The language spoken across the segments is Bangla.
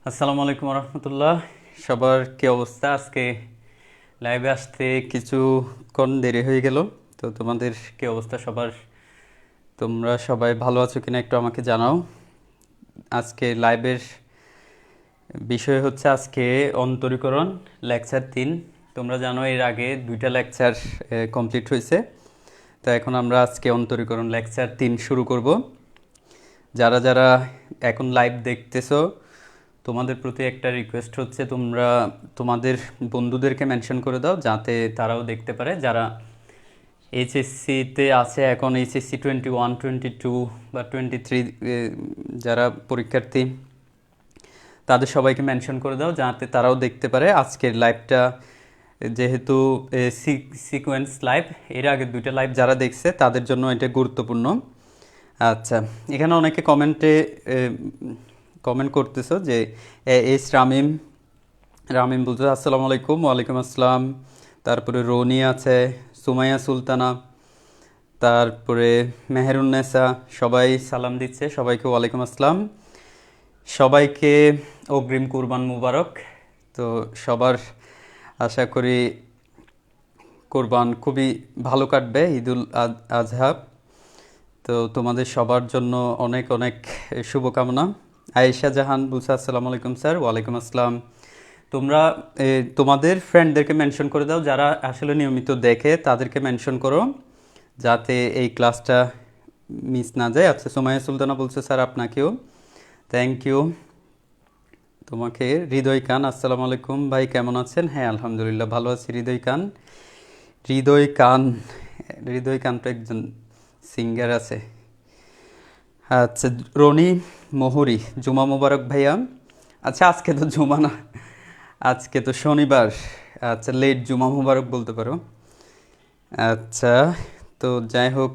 আসসালামু আলাইকুম রহমতুল্লাহ। সবার কি অবস্থা? আজকে লাইভে আসতে কিছুক্ষণ দেরি হয়ে গেল। তো তোমাদের কি অবস্থা সবার? তোমরা সবাই ভালো আছো কিনা একটু আমাকে জানাও। আজকে লাইভের বিষয় হচ্ছে আজকে অন্তরীকরণ লেকচার 3। তোমরা জানো এর আগে 2টা লেকচার কমপ্লিট হয়েছে। তো এখন আমরা আজকে অন্তরীকরণ লেকচার 3 শুরু করব। যারা যারা এখন লাইভ দেখতেছো, তোমাদের প্রতি একটা রিকোয়েস্ট হচ্ছে তোমরা তোমাদের বন্ধুদেরকে মেনশন করে দাও যাতে তারাও দেখতে পারে। যারা এইচএসসিতে আছে, এখন এইচএসসি 21, 22 বা 23 যারা পরীক্ষার্থী, তাদের সবাইকে মেনশন করে দাও যাতে তারাও দেখতে পারে আজকের লাইভটা। যেহেতু সিকোয়েন্স লাইভ, এর আগে 2টা লাইভ যারা দেখছে তাদের জন্য এটা গুরুত্বপূর্ণ। আচ্ছা, এখানে অনেকে কমেন্ট করতেছো যে এস রামিম রামিম বলছে আসসালামু আলাইকুম। ওয়ালাইকুম আসসালাম। তারপরে রনি আছে, সুমাইয়া সুলতানা, তারপরে মেহেরুন্নেসা, সবাই সালাম দিচ্ছে। সবাইকে ওয়ালাইকুম আসসালাম। সবাইকে অগ্রিম কুরবান মুবারক। তো সবার আশা করি কুরবান খুবই ভালো কাটবে, ঈদুল আজহা। তো তোমাদের সবার জন্য অনেক অনেক শুভকামনা। আয়েশা জাহান বলছে আসসালামু আলাইকুম স্যার। ওয়ালাইকুম আসসালাম। তোমরা তোমাদের ফ্রেন্ডদেরকে মেনশন করে দাও, যারা আসলে নিয়মিত দেখে তাদেরকে মেনশন করো যাতে এই ক্লাসটা মিস না যায়। আচ্ছা, সুমাইয়া সুলতানা বলছে স্যার আপনাকেও থ্যাংক ইউ। তোমাকে হৃদয় খান, আসসালামু আলাইকুম ভাই, কেমন আছেন? হ্যাঁ আলহামদুলিল্লাহ ভালো আছি। হৃদয় খান, হৃদয় খান, হৃদয় খান তো একজন সিঙ্গার আছে। আচ্ছা, রনি মোহরি, জুমা মুবারক ভাইয়া। আচ্ছা, আজকে তো জুমা না, আজকে তো শনিবার। আচ্ছা, লেট জুমা মুবারক বলতে পারো। আচ্ছা, তো যাই হোক,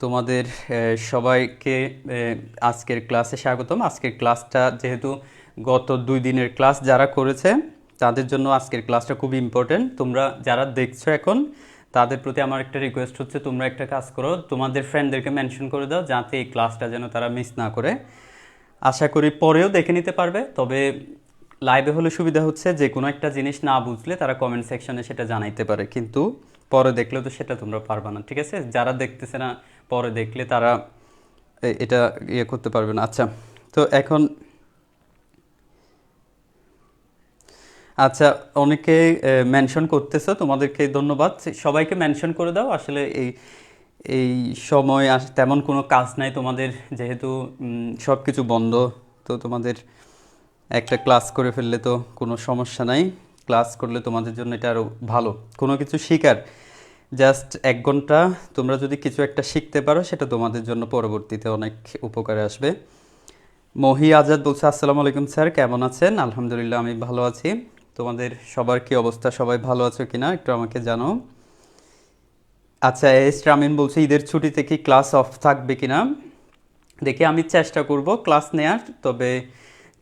তোমাদের সবাইকে আজকের ক্লাসে স্বাগতম। আজকের ক্লাসটা যেহেতু গত 2 দিনের ক্লাস যারা করেছে তাদের জন্য আজকের ক্লাসটা খুবই ইম্পর্টেন্ট। তোমরা যারা দেখছো এখন, তাদের প্রতি আমার একটা রিকোয়েস্ট হচ্ছে তোমরা একটা কাজ করো, তোমাদের ফ্রেন্ডদেরকে মেনশন করে দাও যাতে এই ক্লাসটা যেন তারা মিস না করে। আশা করি পরেও দেখে নিতে পারবে, তবে লাইভে হলে সুবিধা হচ্ছে যে কোনো একটা জিনিস না বুঝলে তারা কমেন্ট সেকশনে সেটা জানাইতে পারে, কিন্তু পরে দেখলেও তো সেটা তোমরা পারবে না। ঠিক আছে, যারা দেখতেছে না পরে দেখলে তারা এটা করতে পারবে না। আচ্ছা, তো এখন আচ্ছা, অনেকে মেনশন করতেছো, তোমাদেরকে ধন্যবাদ। সবাইকে মেনশন করে দাও। আসলে এই এই সময় তেমন কোনো কাজ নাই তোমাদের, যেহেতু সব কিছু বন্ধ। তো তোমাদের একটা ক্লাস করে ফেললে তো কোনো সমস্যা নাই। ক্লাস করলে তোমাদের জন্য এটা আরও ভালো। কোনো কিছু শেখার জাস্ট 1 ঘন্টা তোমরা যদি কিছু একটা শিখতে পারো, সেটা তোমাদের জন্য পরবর্তীতে অনেক উপকারে আসবে। মহি আজাদ বলছে আসসালামু আলাইকুম স্যার, কেমন আছেন? আলহামদুলিল্লাহ আমি ভালো আছি। তোমাদের সবার কি অবস্থা? সবাই ভালো আছো কিনা একটু আমাকে জানাও। আচ্ছা, এস রামিন বলছে ঈদের ছুটিতে কি ক্লাস অফ থাকবে কিনা। দেখি, আমি চেষ্টা করব ক্লাস নেয়ার, তবে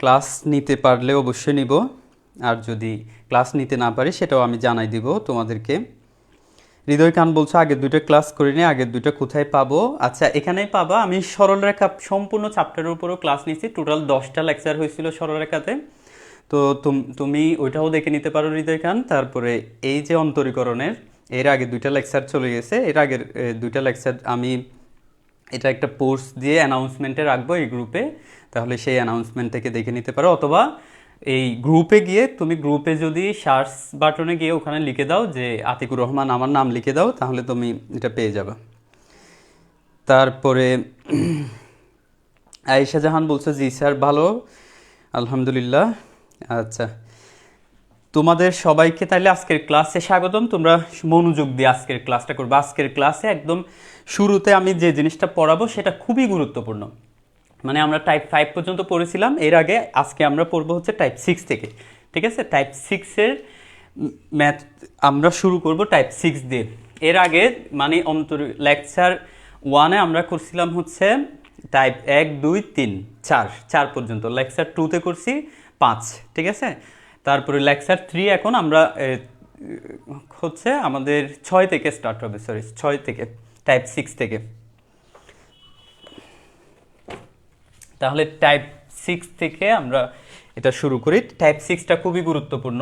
ক্লাস নিতে পারলে অবশ্যই নিব, আর যদি ক্লাস নিতে না পারি সেটাও আমি জানাই দিব তোমাদেরকে। হৃদয় খান বলছে আগের 2টা ক্লাস করিনি, আগের 2টা কোথায় পাবো? আচ্ছা, এখানেই পাবা। আমি সরলরেখা সম্পূর্ণ চ্যাপ্টারের উপরও ক্লাস নিয়েছি, টোটাল 10টা লেকচার হয়েছিল সরলরেখাতে। তো তুমি ওইটাও দেখে নিতে পারো হৃদয় খান। তারপরে এই যে অন্তরীকরণের, এর আগে 2টা লেকচার চলে গেছে। এর আগের 2টা লেকচার আমি এটা একটা পোস্ট দিয়ে অ্যানাউন্সমেন্টে রাখবো এই গ্রুপে, তাহলে সেই অ্যানাউন্সমেন্ট থেকে দেখে নিতে পারো। অথবা এই গ্রুপে গিয়ে, তুমি গ্রুপে যদি সার্চ বাটনে গিয়ে ওখানে লিখে দাও যে আতিকুর রহমান, আমার নাম লিখে দাও, তাহলে তুমি এটা পেয়ে যাবে। তারপরে আয়েশা জাহান বলছে জি স্যার ভালো আলহামদুলিল্লাহ। আচ্ছা, তোমাদের সবাইকে তাহলে আজকের ক্লাসে স্বাগতম। তোমরা মনোযোগ দিয়ে আজকের ক্লাসটা করবে। আজকের ক্লাসে একদম শুরুতে আমি যে জিনিসটা পড়াবো সেটা খুবই গুরুত্বপূর্ণ। মানে আমরা টাইপ 5 পর্যন্ত পড়েছিলাম, এর আগে আজকে আমরা পড়বো হচ্ছে টাইপ 6 থেকে। ঠিক আছে, টাইপ 6-এর ম্যাথ আমরা শুরু করব টাইপ 6 দিয়ে। এর আগে মানে লেকচার 1-এ আমরা করছিলাম হচ্ছে টাইপ 1, 2, 3, 4 পর্যন্ত। লেকচার 2-তে করছি 5। ঠিক আছে, তারপরে লেকচার 3 এখন আমরা হচ্ছে আমাদের 6 থেকে স্টার্ট হবে, সরি 6 থেকে, টাইপ 6 থেকে। তাহলে টাইপ 6 থেকে আমরা এটা শুরু করি। টাইপ 6টা খুবই গুরুত্বপূর্ণ।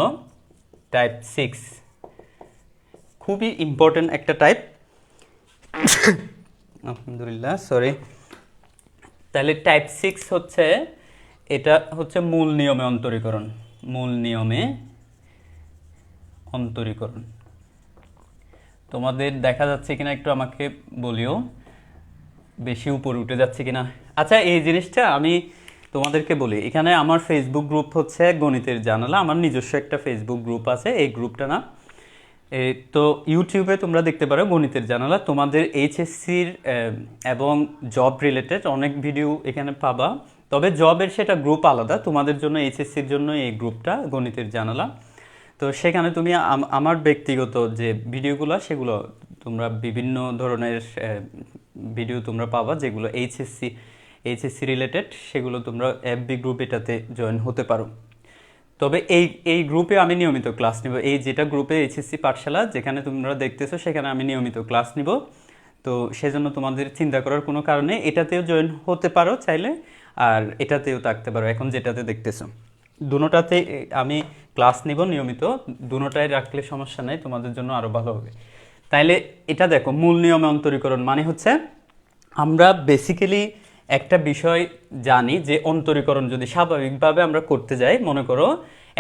টাইপ 6 খুবই ইম্পর্টেন্ট একটা টাইপ। আলহামদুলিল্লাহ, সরি। তাহলে টাইপ 6 হচ্ছে, এটা হচ্ছে মূল নিয়মে অন্তরীকরণ। মূল নিয়মে অন্তরীকরণ। তোমাদের দেখা যাচ্ছে কিনা একটু আমাকে বলিও, বেশি উপরে উঠে যাচ্ছে কিনা। আচ্ছা, এই জিনিসটা আমি তোমাদেরকে বলি, এখানে আমার ফেসবুক গ্রুপ হচ্ছে গণিতের জানালা, আমার নিজস্ব একটা ফেসবুক গ্রুপ আছে। এই গ্রুপটা না, তো ইউটিউবে তোমরা দেখতে পারো গণিতের জানালা। তোমাদের এইচএসসির এবং জব রিলেটেড অনেক ভিডিও এখানে পাবা, তবে জবের সেটা গ্রুপ আলাদা। তোমাদের জন্য এইচএসসির জন্য এই গ্রুপটা গণিতের জানালা। তো সেখানে তুমি আমার ব্যক্তিগত যে ভিডিওগুলো, সেগুলো তোমরা বিভিন্ন ধরনের ভিডিও তোমরা পাবা, যেগুলো এইচএসসি রিলেটেড, সেগুলো তোমরা এফবি গ্রুপ এটাতে জয়েন হতে পারো। তবে এই গ্রুপে আমি নিয়মিত ক্লাস নিব। এই যেটা গ্রুপে এইচএসসি পাঠশালা যেখানে তোমরা দেখতেছো, সেখানে আমি নিয়মিত ক্লাস নিব। তো সেজন্য তোমাদের চিন্তা করার কোনো কারণে, এটাতেও জয়েন হতে পারো চাইলে, আর এটাতেও থাকতে পারো। এখন যেটাতে দেখতেছো, দুটোটাতে আমি ক্লাস নিব নিয়মিত। দুটোটাই রাখলে সমস্যা নেই, তোমাদের জন্য আরও ভালো হবে। তাইলে এটা দেখো, মূল নিয়মে অন্তরীকরণ মানে হচ্ছে, আমরা বেসিক্যালি একটা বিষয় জানি যে অন্তরীকরণ যদি স্বাভাবিকভাবে আমরা করতে যাই, মনে করো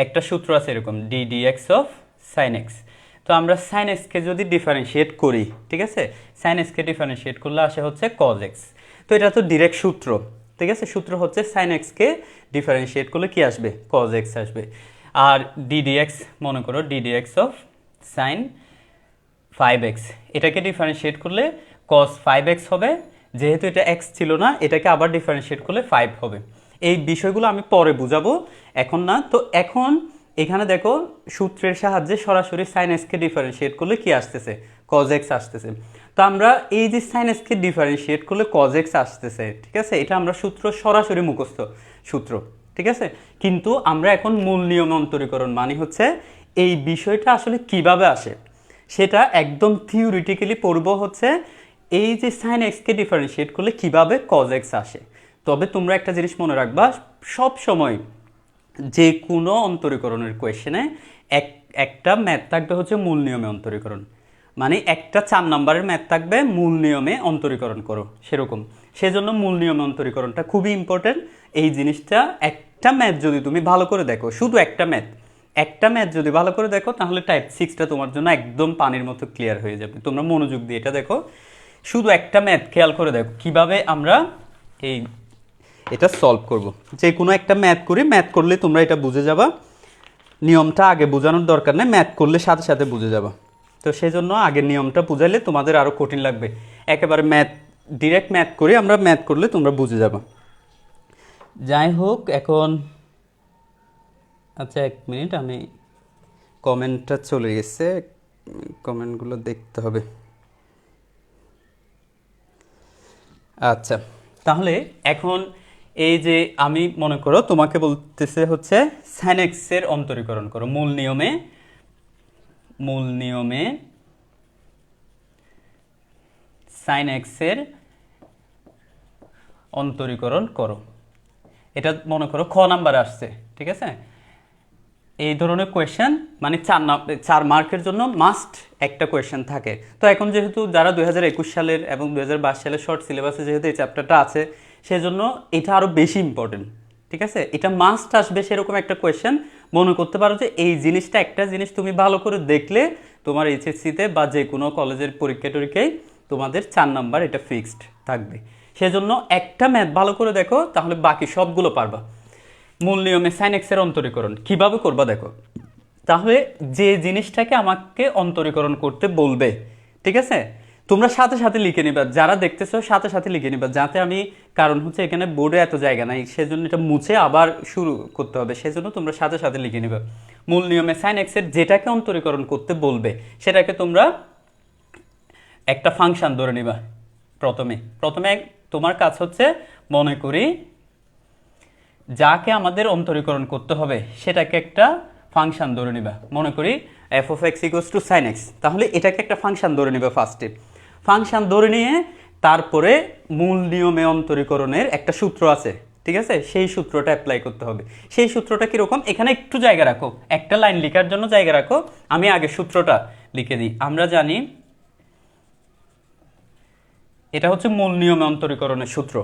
একটা সূত্র আছে এরকম, ddx অফ সাইন এক্স। তো আমরা সাইন এক্সকে যদি ডিফারেন্সিয়েট করি, ঠিক আছে, সাইন এক্সকে ডিফারেন্সিয়েট করলে আসে হচ্ছে কজ এক্স। তো এটা তো ডিরেক্ট সূত্র, ঠিক আছে। সূত্র হচ্ছে সাইন এক্সকে ডিফারেন্সিয়েট করলে কি আসবে, কজ এক্স আসবে। আর ddx, মনে করো ddx অফ সাইন 5x, এটাকে ডিফারেন্সিয়েট করলে cos 5x হবে। যেহেতু এটা x ছিল না, এটাকে আবার ডিফারেন্সিয়েট করলে 5 হবে। এই বিষয়গুলো আমি পরে বুঝাবো, এখন না। তো এখন এখানে দেখো, সূত্রের সাহায্যে সরাসরি সাইন এক্সকে ডিফারেন্সিয়েট করলে কি আসতেছে, cos x আসতেছে। তো আমরা এই যে সাইন এক্সকে ডিফারেন্সিয়েট করলে cos x আসতেছে, ঠিক আছে, এটা আমরা সূত্র সরাসরি মুখস্থ সূত্র, ঠিক আছে। কিন্তু আমরা এখন মূল নিয়ম অন্তরীকরণ মানে হচ্ছে এই বিষয়টা আসলে কিভাবে আসে, সেটা একদম থিওরিটিক্যালি পড়ব। হচ্ছে এই যে সাইন এক্সকে ডিফারেন্সিয়েট করলে কিভাবে কজ এক্স আসে। তবে তোমরা একটা জিনিস মনে রাখবা, সব সময় যে কোনো অন্তরীকরণের কোয়েশ্চেনে একটা ম্যাথ থাকবে হচ্ছে মূল নিয়মে অন্তরীকরণ। মানে একটা 4 নম্বরের ম্যাথ থাকবে মূল নিয়মে অন্তরীকরণ করো, সেরকম। সেজন্য মূল নিয়মে অন্তরীকরণটা খুবই ইম্পর্টেন্ট। এই জিনিসটা, একটা ম্যাথ যদি তুমি ভালো করে দেখো, শুধু একটা ম্যাথ যদি ভালো করে দেখো, তাহলে টাইপ 6টা তোমার জন্য একদম পানির মতো ক্লিয়ার হয়ে যাবে। তোমরা মনোযোগ দিয়ে এটা দেখো, শুধু একটা ম্যাথ খেয়াল করে দেখো কিভাবে আমরা এটা সলভ করব। যে কোনো একটা ম্যাথ করি, ম্যাথ করলে তোমরা এটা বুঝে যাবা। নিয়মটা আগে বোঝানোর দরকার নেই, ম্যাথ করলে সাথে সাথে বুঝে যাবা। তো সেই জন্য আগে নিয়মটা বুঝাইলে তোমাদের আরও কঠিন লাগবে। একেবারে ডিরেক্ট ম্যাথ করি আমরা, ম্যাথ করলে তোমরা বুঝে যাবা। যাই হোক, এখন আচ্ছা 1 মিনিট, আমি কমেন্টটা চলে গেছে, কমেন্টগুলো দেখতে হবে। আচ্ছা, তাহলে এখন এই যে আমি মনে করো তোমাকে বলতেছে হচ্ছে সাইন এক্সের অন্তরীকরণ করো মূল নিয়মে সাইন এক্সের অন্তরীকরণ করো। এটা মনে করো খ নাম্বার আসছে, ঠিক আছে। এই ধরনের কোয়েশ্চেন মানে 4 মার্কের জন্য মাস্ট একটা কোয়েশ্চেন থাকে। তো এখন যেহেতু যারা 2021 সালের এবং 2022 সালের শর্ট সিলেবাসে যেহেতু এই চ্যাপ্টারটা আছে, সেজন্য এটা আরও বেশি ইম্পর্টেন্ট, ঠিক আছে। এটা মাস্ট আসবে সেরকম একটা কোয়েশ্চেন। মনে করতে পারো যে এই জিনিসটা, একটা জিনিস তুমি ভালো করে দেখলে তোমার এইচএসসিতে বা যে কোনো কলেজের পরীক্ষায় তোমাদের 4 নাম্বার এটা ফিক্সড থাকবে। সেজন্য একটা ম্যাথ ভালো করে দেখো, তাহলে বাকি সবগুলো পারবা। মূল নিয়মে সাইন এক্সের অন্তরীকরণ কিভাবে করবা দেখো। তাহলে যে জিনিসটাকে আমাকে অন্তরীকরণ করতে বলবে, ঠিক আছে, তোমরা সাথে সাথে লিখে নিবা। যারা দেখতেছো সাথে সাথে লিখে নিবা, যাতে আমি, কারণ হচ্ছে এখানে বোর্ডে এত জায়গা নাই, সেজন্য এটা মুছে আবার শুরু করতে হবে। সেজন্য তোমরা সাথে সাথে লিখে নিবা। মূল নিয়মে সাইন এক্সের যেটাকে অন্তরীকরণ করতে বলবে, সেটাকে তোমরা একটা ফাংশন ধরে নিবা। প্রথমে তোমার কাজ হচ্ছে, মনে করি যাকে আমাদের অন্তরীকরণ করতে হবে সেটাকে একটা ফাংশন ধরে নিবা। মনে করি f of x equals to sin x, তাহলে এটাকে একটা ফাংশন ধরে নিবা। ফার্স্টে ফাংশন ধরে নিয়ে তারপরে মূল নিয়মে অন্তরীকরণের একটা সূত্র আছে, ঠিক আছে, সেই সূত্রটা অ্যাপ্লাই করতে হবে। সেই সূত্রটা কীরকম, এখানে একটু জায়গা রাখো, একটা লাইন লেখার জন্য জায়গা রাখো। আমি আগে সূত্রটা লিখে দিই। আমরা জানি এটা হচ্ছে মূল নিয়মে অন্তরীকরণের সূত্র।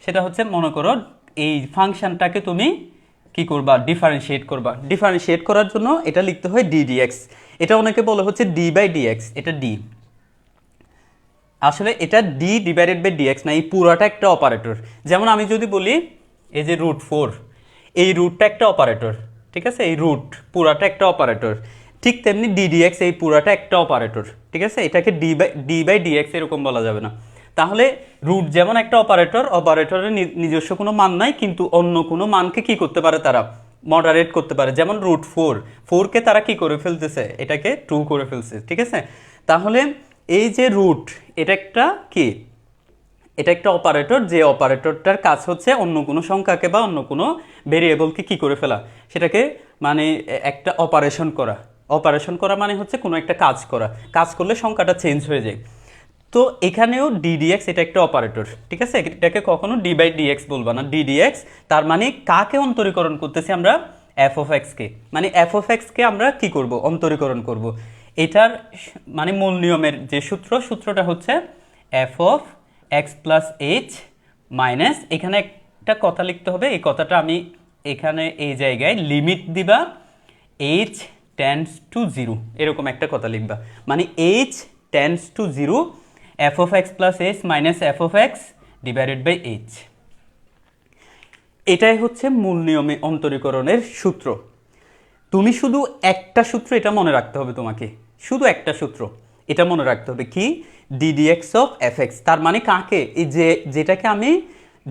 সেটা হচ্ছে, মনে করো এই ফাংশনটাকে তুমি কি করবা, ডিফারেন্সিয়েট করবা। ডিফারেন্সিয়েট করার জন্য এটা লিখতে হয় ডি ডিএক্স। এটা অনেকে বলে হচ্ছে ডি বাই ডিএক্স, এটা ডি, আসলে এটা ডি ডিভাইডেড বাই ডিএক্স না, এই পুরাটা একটা অপারেটর। যেমন আমি যদি বলি এই যে √4, এই রুটটা একটা অপারেটর, ঠিক আছে, এই রুট পুরাটা একটা অপারেটর। ঠিক তেমনি ডিডিএক্স এই পুরাটা একটা অপারেটর, ঠিক আছে। এটাকে ডি বাই ডিএক্স এরকম বলা যাবে না। তাহলে রুট যেমন একটা অপারেটর, অপারেটরের নিজস্ব কোনো মান নাই, কিন্তু অন্য কোনো মানকে কি করতে পারে, তারা মডারেট করতে পারে। যেমন √4কে তারা কি করে ফেলতেছে, এটাকে 2 করে ফেলছে, ঠিক আছে। তাহলে এই যে রুট, এটা একটা কি, এটা একটা অপারেটর, যে অপারেটরটার কাজ হচ্ছে অন্য কোনো সংখ্যাকে বা অন্য কোনো ভেরিয়েবলকে কি করে ফেলা, সেটাকে মানে একটা অপারেশন করা। অপারেশন করা মানে হচ্ছে কোনো একটা কাজ করা, কাজ করলে সংখ্যাটা চেঞ্জ হয়ে যায়। তো এখানেও ডিডিএক্স এটা একটা অপারেটর, ঠিক আছে। এটাকে কখনো ডি বাই ডিএক্স বলবা না, ডিডিএক্স। তার মানে কাকে অন্তরীকরণ করতেছি আমরা, এফ অফ এক্সকে। মানে এফ অফ এক্সকে আমরা কি করব, অন্তরীকরণ করব। এটার মানে মূল নিয়মের যে সূত্রটা হচ্ছে F of x plus H minus, এখানে একটা কথা লিখতে হবে। এই কথাটা আমি এখানে এই জায়গায় লিমিট দিবা এইচ টেন্ডস টু 0, এরকম একটা কথা লিখবা। মানে H tends to 0, F of x plus H minus F of X divided by H. এটাই হচ্ছে মূল নিয়মে অন্তরীকরণের সূত্র। তুমি শুধু একটা সূত্র এটা মনে রাখতে হবে, তোমাকে শুধু একটা সূত্র এটা মনে রাখতে হবে, কি, ডিডিএক্স অফ এফ এক্স। তার মানে কাকে, এই যে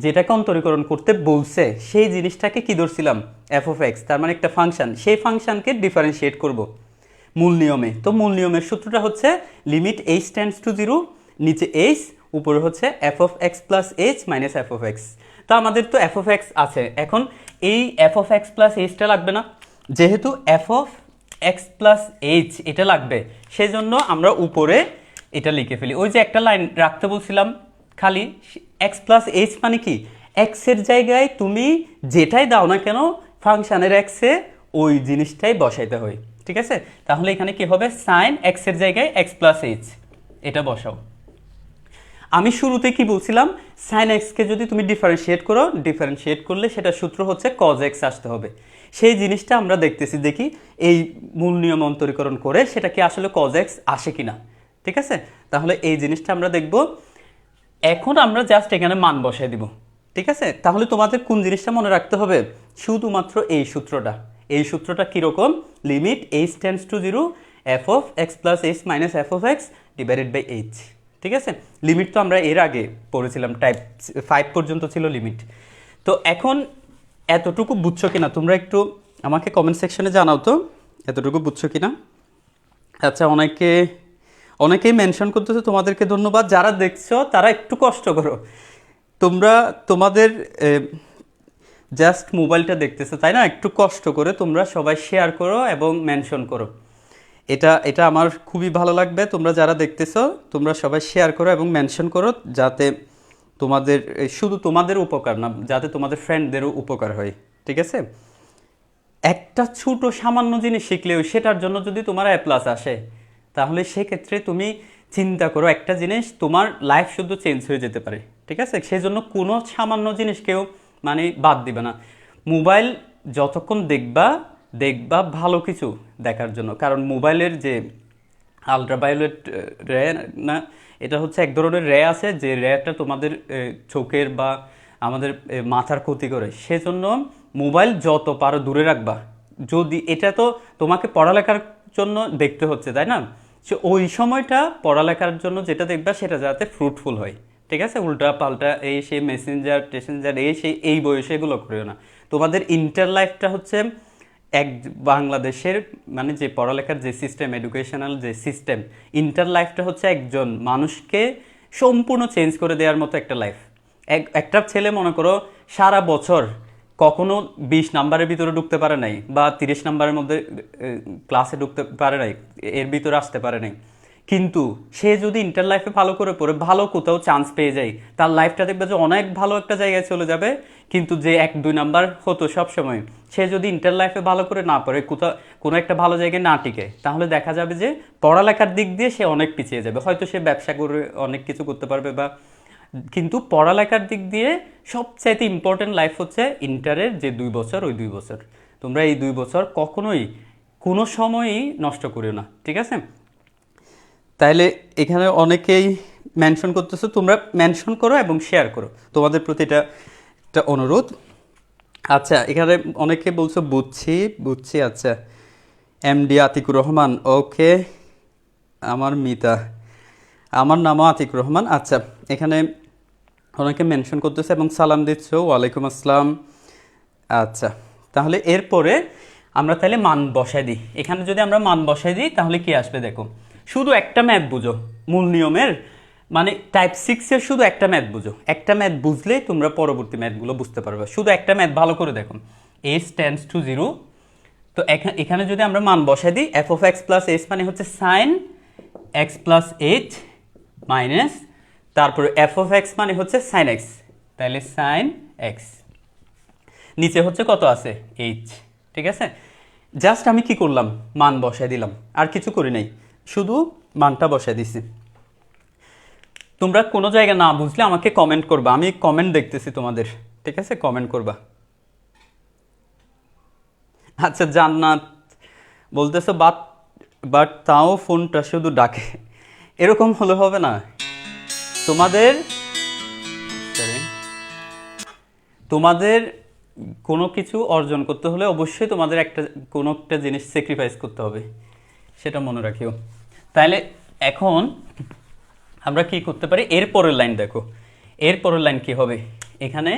যেটাকে অন্তরীকরণ করতে বলছে সেই জিনিসটাকে কি ধরছিলাম, এফ অফ এক্স। তার মানে একটা ফাংশন, সেই ফাংশনকে ডিফারেন্সিয়েট করব মূল নিয়মে। তো মূল নিয়মের সূত্রটা হচ্ছে লিমিট এইচ টেন্ডস টু 0, নিচে এইচ, উপরে হচ্ছে F of x plus H minus F of x. তো আমাদের তো এফ অফ এক্স আছে, এখন এই এফ অফ এক্স প্লাস এইচটা লাগবে না। যেহেতু F of x plus H এটা লাগবে, সেজন্য আমরা উপরে এটা লিখে ফেলি। ওই যে একটা লাইন রাখতে বলছিলাম খালি, এক্স প্লাস এইচ মানে কি, এক্সের জায়গায় তুমি যেটাই দাও না কেন ফাংশানের এক্সে ওই জিনিসটাই বসাইতে হয়, ঠিক আছে। তাহলে এখানে কি হবে, সাইন এক্সের জায়গায় এক্স প্লাস এইচ এটা বসাও। আমি শুরুতে কি বলছিলাম, সাইন এক্সকে যদি তুমি ডিফারেন্সিয়েট করো, ডিফারেন্সিয়েট করলে সেটা সূত্র হচ্ছে কজ এক্স আসতে হবে। সেই জিনিসটা আমরা দেখতেছি, দেখি এই মূল নিয়ম অন্তরীকরণ করে সেটা কি আসলে কজ এক্স আসে কিনা, ঠিক আছে। তাহলে এই জিনিসটা আমরা দেখব। এখন আমরা জাস্ট এখানে মান বসাই দিব, ঠিক আছে। তাহলে তোমাদের কোন জিনিসটা মনে রাখতে হবে, শুধুমাত্র এই সূত্রটা। এই সূত্রটা কীরকম, limit H tends to 0, F of x plus H minus F of X divided by H, ঠিক আছে। লিমিট তো আমরা এর আগে পড়েছিলাম, টাইপ 5 পর্যন্ত ছিল লিমিট। তো এখন এতটুকু বুঝছো কিনা তোমরা একটু আমাকে কমেন্ট সেকশনে জানাও তো, এতটুকু বুঝছো কিনা। আচ্ছা, অনেকেই মেনশন করতেছো, তোমাদেরকে ধন্যবাদ। যারা দেখছো তারা একটু কষ্ট করো, তোমাদের জাস্ট মোবাইলটা দেখতেছো তাই না, একটু কষ্ট করে তোমরা সবাই শেয়ার করো এবং মেনশন করো। এটা আমার খুবই ভালো লাগবে। তোমরা যারা দেখতেছো তোমরা সবাই শেয়ার করো এবং মেনশন করো, যাতে তোমাদের শুধু তোমাদের উপকার না, যাতে তোমাদের ফ্রেন্ডদেরও উপকার হয়, ঠিক আছে। একটা ছোট সামান্য জিনিস শিখলেও সেটার জন্য যদি তোমার এ প্লাস আসে, তাহলে সেক্ষেত্রে তুমি চিন্তা করো, একটা জিনিস তোমার লাইফ শুধু চেঞ্জ হয়ে যেতে পারে, ঠিক আছে। সেই জন্য কোনো সামান্য জিনিস কেউ মানে বাদ দিবে না। মোবাইল যতক্ষণ দেখবা ভালো কিছু দেখার জন্য, কারণ মোবাইলের যে আলট্রাভায়োলেট রে না, এটা হচ্ছে এক ধরনের রে আছে, যে রেটা তোমাদের চোখের বা আমাদের মাথার ক্ষতি করে। সেজন্য মোবাইল যত পারো দূরে রাখবা। যদি এটা তো তোমাকে পড়ালেখার জন্য দেখতে হচ্ছে তাই না, সে ওই সময়টা পড়ালেখার জন্য যেটা দেখবা সেটা যাতে ফ্রুটফুল হয়, ঠিক আছে। উল্টা পাল্টা এই সেই মেসেঞ্জার এই বয়সে এগুলো করিও না। তোমাদের ইন্টার লাইফটা হচ্ছে বাংলাদেশের মানে যে পড়ালেখার যে সিস্টেম, এডুকেশনাল যে সিস্টেম, ইন্টার লাইফটা হচ্ছে একজন মানুষকে সম্পূর্ণ চেঞ্জ করে দেওয়ার মতো একটা লাইফ। একটা ছেলে মনে করো সারা বছর কখনো 20 নাম্বারের ভিতরে ঢুকতে পারে নাই, বা 30 নাম্বারের মধ্যে ক্লাসে ঢুকতে পারে নাই, এর ভিতরে আসতে পারে নাই, কিন্তু সে যদি ইন্টার লাইফে ভালো করে পড়ে ভালো কোথাও চান্স পেয়ে যায়, তার লাইফটা দেখবে যে অনেক ভালো একটা জায়গায় চলে যাবে। কিন্তু যে 1-2 নাম্বার হতো সব সময়, সে যদি ইন্টার লাইফে ভালো করে না পড়ে, কোথাও কোনো একটা ভালো জায়গায় না টিকে, তাহলে দেখা যাবে যে পড়ালেখার দিক দিয়ে সে অনেক পিছিয়ে যাবে। হয়তো সে ব্যবসা করে অনেক কিছু করতে পারবে বা, কিন্তু পড়ালেখার দিক দিয়ে সবচাইতে ইম্পর্টেন্ট লাইফ হচ্ছে ইন্টারের যে 2 বছর, ওই 2 বছর। তোমরা এই 2 বছর কখনোই কোনো সময়ই নষ্ট করিও না, ঠিক আছে? তাইলে এখানে অনেকেই মেনশন করতেছো, তোমরা মেনশন করো এবং শেয়ার করো, তোমাদের প্রতি এটা একটা অনুরোধ। আচ্ছা, এখানে অনেকে বলছো বুঝছি বুঝছি। আচ্ছা, এমডি আতিকুর রহমান, ওকে। আমার মিতা, আমার নামও আতিকুর রহমান। আচ্ছা, এখানে অনেকে মেনশন করতেছে এবং সালাম দিচ্ছ, ওয়ালাইকুম আসসালাম। আচ্ছা, তাহলে এরপরে আমরা তাহলে মান বসাই দিই। এখানে যদি আমরা মান বসাই দিই তাহলে কি আসবে দেখো। শুধু একটা ম্যাথ বুঝো, মূল নিয়মের মানে টাইপ 6-এর শুধু একটা ম্যাথ বুঝো। একটা ম্যাথ বুঝলেই তোমরা পরবর্তী ম্যাথগুলো বুঝতে পারবে। শুধু একটা ম্যাথ ভালো করে দেখো, h টেন্ডস টু 0। তো এখানে যদি আমরা মান বসাই দিই, F of x plus H মানে হচ্ছে sine X plus H minus, তারপরে এফ অফ এক্স মানে হচ্ছে সাইন এক্স, তাহলে সাইন এক্স, নিচে হচ্ছে কত আছে এইচ, ঠিক আছে? জাস্ট আমি কি করলাম, মান বসাই দিলাম, আর কিছু করি নাই, শুধু মানটা বসাই দিছি। তোমরা কোনো জায়গা না বুঝলে আমাকে কমেন্ট করবা, আমি কমেন্ট দেখতেছি তোমাদের, ঠিক আছে? কমেন্ট করবা। আচ্ছা, জান্নাত বলতেছো বাট বাট তাও ফোনটা শুধু ডাকে, এরকম হলে হবে না। তোমাদের তোমাদের কোনো কিছু অর্জন করতে হলে অবশ্যই তোমাদের কোনো একটা জিনিস স্যাক্রিফাইস করতে হবে, সেটা মনে রাখিও। তাহলে এখন আমরা কি করতে পারি, এর পরের লাইন দেখো, এর পরের লাইন কি হবে এখানে।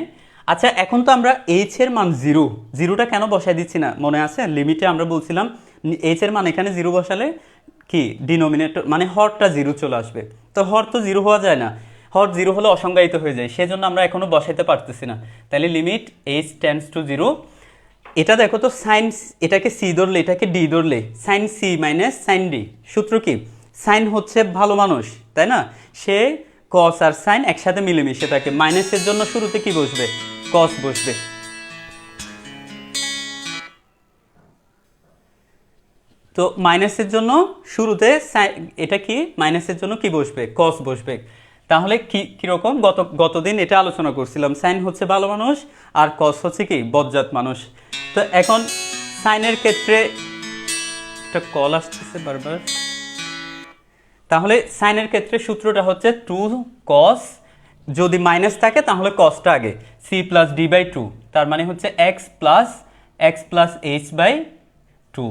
আচ্ছা, এখন তো আমরা এইচ এর মান 0, জিরোটা কেন বসাই দিচ্ছি না মনে আছে? লিমিটে আমরা বলছিলাম এইচ এর মান এখানে 0 বসালে কি ডিনোমিনেটর মানে হরটা 0 চলে আসবে। তো হর তো 0 হওয়া যায় না, হর 0 হলে অসংজ্ঞায়িত হয়ে যায়, সেজন্য আমরা এখনো বসাইতে পারতেছি না। তাহলে লিমিট এইচ টেন্ডস টু 0। এটা দেখো তো, সাইন, এটাকে সি ধরলে এটাকে ডি ধরলে sine C minus sine D, সূত্র কি? সাইন হচ্ছে ভালো মানুষ, তাই না? সে কস আর সাইন একসাথে মিলেমিশে থাকে, মাইনাসের জন্য শুরুতে কি বসবে, কস বসবে। তো মাইনাসের জন্য শুরুতে এটা কি, মাইনাসের জন্য কি বসবে, কস বসবে। তাহলে কিরকম গতদিন এটা আলোচনা করছিলাম, সাইন হচ্ছে ভালো মানুষ আর কস হচ্ছে কি বজ্জাত মানুষ। তো এখন সাইনের ক্ষেত্রে একটা কল আসতেছে বারবার, তাহলে সাইনের ক্ষেত্রে সূত্রটা হচ্ছে 2 cos, যদি মাইনাস থাকে তাহলে কসটা আগে, সি প্লাস ডি বাই 2, তার মানে হচ্ছে এক্স প্লাস এইচ বাই 2,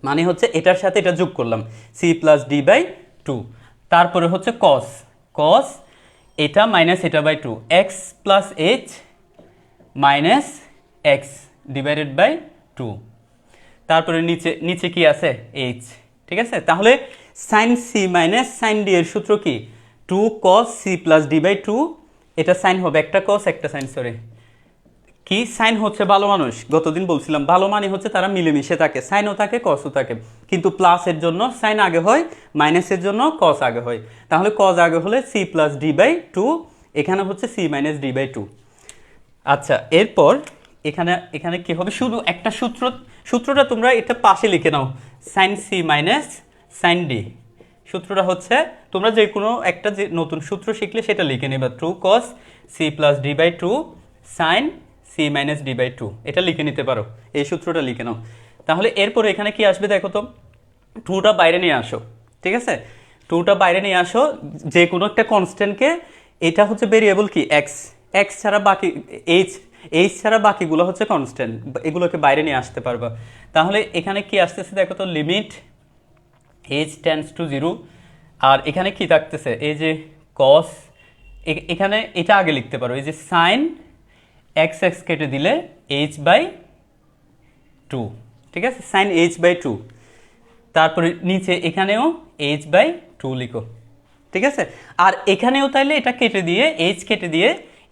মানে হচ্ছে এটার সাথে এটা যোগ করলাম, সি প্লাস ডি বাই 2, তারপরে হচ্ছে কস এটা মাইনাস এটা by 2, X plus H minus X divided by 2, তারপরে নিচে কি আছে এইচ, ঠিক আছে? তাহলে sine C minus sine D এর সূত্র কি, 2 cos C plus D by 2, এটা সাইন হবে, একটা কস একটা সাইন, সরি কি, সাইন হচ্ছে ভালো মানুষ, গতদিন বলছিলাম ভালো মানে হচ্ছে তারা মিলেমিশে থাকে, সাইনও থাকে কসও থাকে, কিন্তু প্লাসের জন্য সাইন আগে হয়, মাইনাসের জন্য কস আগে হয়। তাহলে কস আগে হলে সি প্লাস ডি বাই 2, এখানে হচ্ছে সি মাইনাস ডি বাই 2। আচ্ছা, এরপর এখানে কি হবে, শুধু একটা সূত্রটা তোমরা এটা পাশে লিখে নাও, sine C minus sine D, সূত্রটা হচ্ছে তোমরা যে কোনো একটা যে নতুন সূত্র শিখলে সেটা লিখে নেবা, 2 cos C plus D by 2 sine C minus D by 2, এটা লিখে নিতে পারো, এই সূত্রটা লিখে নাও। তাহলে এরপরে এখানে কি আসবে দেখো তো, 2টা বাইরে নিয়ে আসো, ঠিক আছে? 2টা বাইরে নিয়ে আসো, যে কোনো একটা কনস্ট্যান্টকে, এটা হচ্ছে ভেরিয়েবল কি এক্স ছাড়া বাকি এইচ ছাড়া বাকিগুলো হচ্ছে কনস্ট্যান্ট, এগুলোকে বাইরে নিয়ে আসতে পারবা। তাহলে এখানে কি আসতেছে দেখো তো, লিমিট এইচ টেন্ডস টু 0, আর এখানে কি থাকতেছে, এই যে কস, এখানে এটা আগে লিখতে পারো, এই যে সাইন এক্স কেটে দিলে এইচ বাই 2, ঠিক আছে? সাইন এইচ বাই 2, তারপরে নিচে এখানেও এইচ বাই 2 লিখো, ঠিক আছে? আর এখানেও তাইলে এটা কেটে দিয়ে এইচ কেটে দিয়ে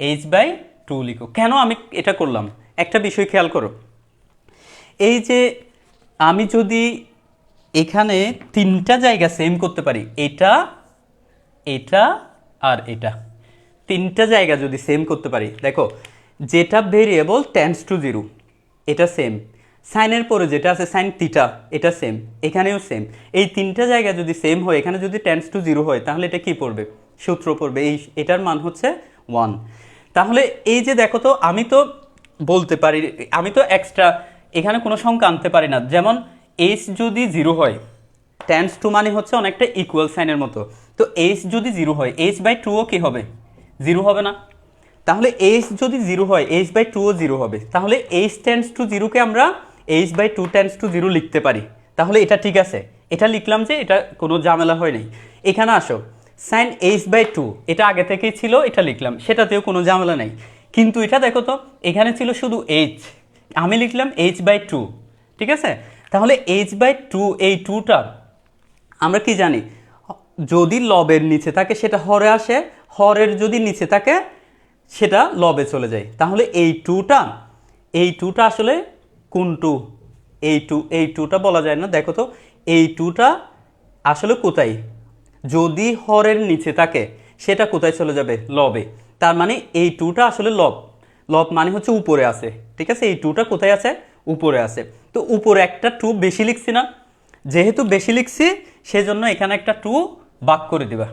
এইচ বাই 2 লিখো। কেন আমি এটা করলাম, একটা বিষয় খেয়াল করো, এই যে আমি যদি এখানে তিনটা জায়গা সেম করতে পারি, এটা, এটা আর এটা, তিনটা জায়গা যদি সেম করতে পারি, দেখো যেটা ভেরিয়েবল টেন্স টু জিরো এটা সেম, সাইনের পরে যেটা আছে সাইন থিটা এটা সেম, এখানেও সেম, এই তিনটা জায়গা যদি সেম হয়, এখানে যদি টেন্স টু জিরো হয়, তাহলে এটা কি পড়বে, সূত্র পড়বে, এটার মান হচ্ছে 1। তাহলে এই যে দেখো তো, আমি তো বলতে পারি, আমি তো এক্সট্রা এখানে কোনো সংখ্যা আনতে পারি না, যেমন এইচ যদি জিরো হয়, টেন্স টু মানে হচ্ছে অনেকটা ইকুয়াল সাইনের মতো, তো এইচ যদি জিরো হয়, এইচ বাই টুও কি হবে, জিরো হবে না? তাহলে এইচ যদি জিরো হয়, এইচ বাই টুও জিরো হবে, তাহলে এইচ টেন্স টু জিরোকে আমরা H by two tends to zero লিখতে পারি, তাহলে এটা ঠিক আছে, এটা লিখলাম, যে এটা কোনো ঝামেলা হয় নাই। এখানে আসো, সাইন এইচ বাই টু এটা আগে থেকেই ছিল, এটা লিখলাম, সেটাতেও কোনো ঝামেলা নাই, কিন্তু এটা দেখো তো, এখানে ছিল শুধু এইচ, আমি লিখলাম এইচ বাই টু, ঠিক আছে? তাহলে এইচ বাই টু, এই টুটা আমরা কি জানি, যদি লবের নিচে থাকে সেটা হরে আসে, হরের যদি নিচে থাকে সেটা লবে চলে যায়, তাহলে এই টুটা আসলে কোন টু, এই টুটা বলা যায় না, দেখো তো এই টুটা আসলে কোথায়, যদি হরের নিচে থাকে সেটা কোথায় চলে যাবে, লবে, তার মানে এই টুটা আসলে লব, লব মানে হচ্ছে উপরে আছে, ঠিক আছে? এই টুটা কোথায় আছে, উপরে আছে, তো উপরে একটা টু বেশি লিখছি না, যেহেতু বেশি লিখছি সেজন্য এখানে একটা টু ভাগ করে দিবা,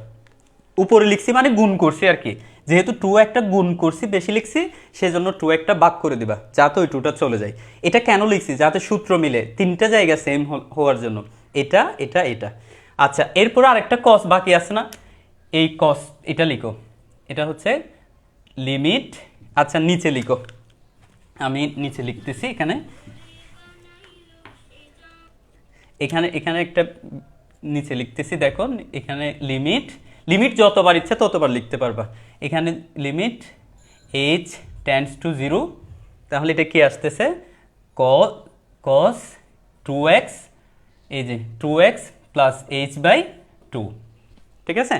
উপরে লিখছি মানে গুণ করছি আর কি, যেহেতু টু একটা গুণ করছি, বেশি লিখছি, সেজন্য টু একটা ভাগ করে দিবা, যাতে ওই টুটা চলে যায়। এটা কেন লিখছি, যাতে সূত্র মিলে, তিনটা জায়গা সেম হওয়ার জন্য, এটা এটা এটা। আচ্ছা, এরপর আরেকটা কস বাকি আছে না, এই কস এটা লিখো, এটা হচ্ছে লিমিট, আচ্ছা নিচে লিখো, আমি নিচে লিখতেছি, এখানে এখানে এখানে একটা নিচে লিখতেছি, দেখো এখানে লিমিট, লিমিট যতবার ইচ্ছা ততবার লিখতে পারবা, এখানে limit H tends to zero, তাহলে এটা কি আসতেছে, কস টু এক্স, এই যে two X plus H by two, ঠিক আছে?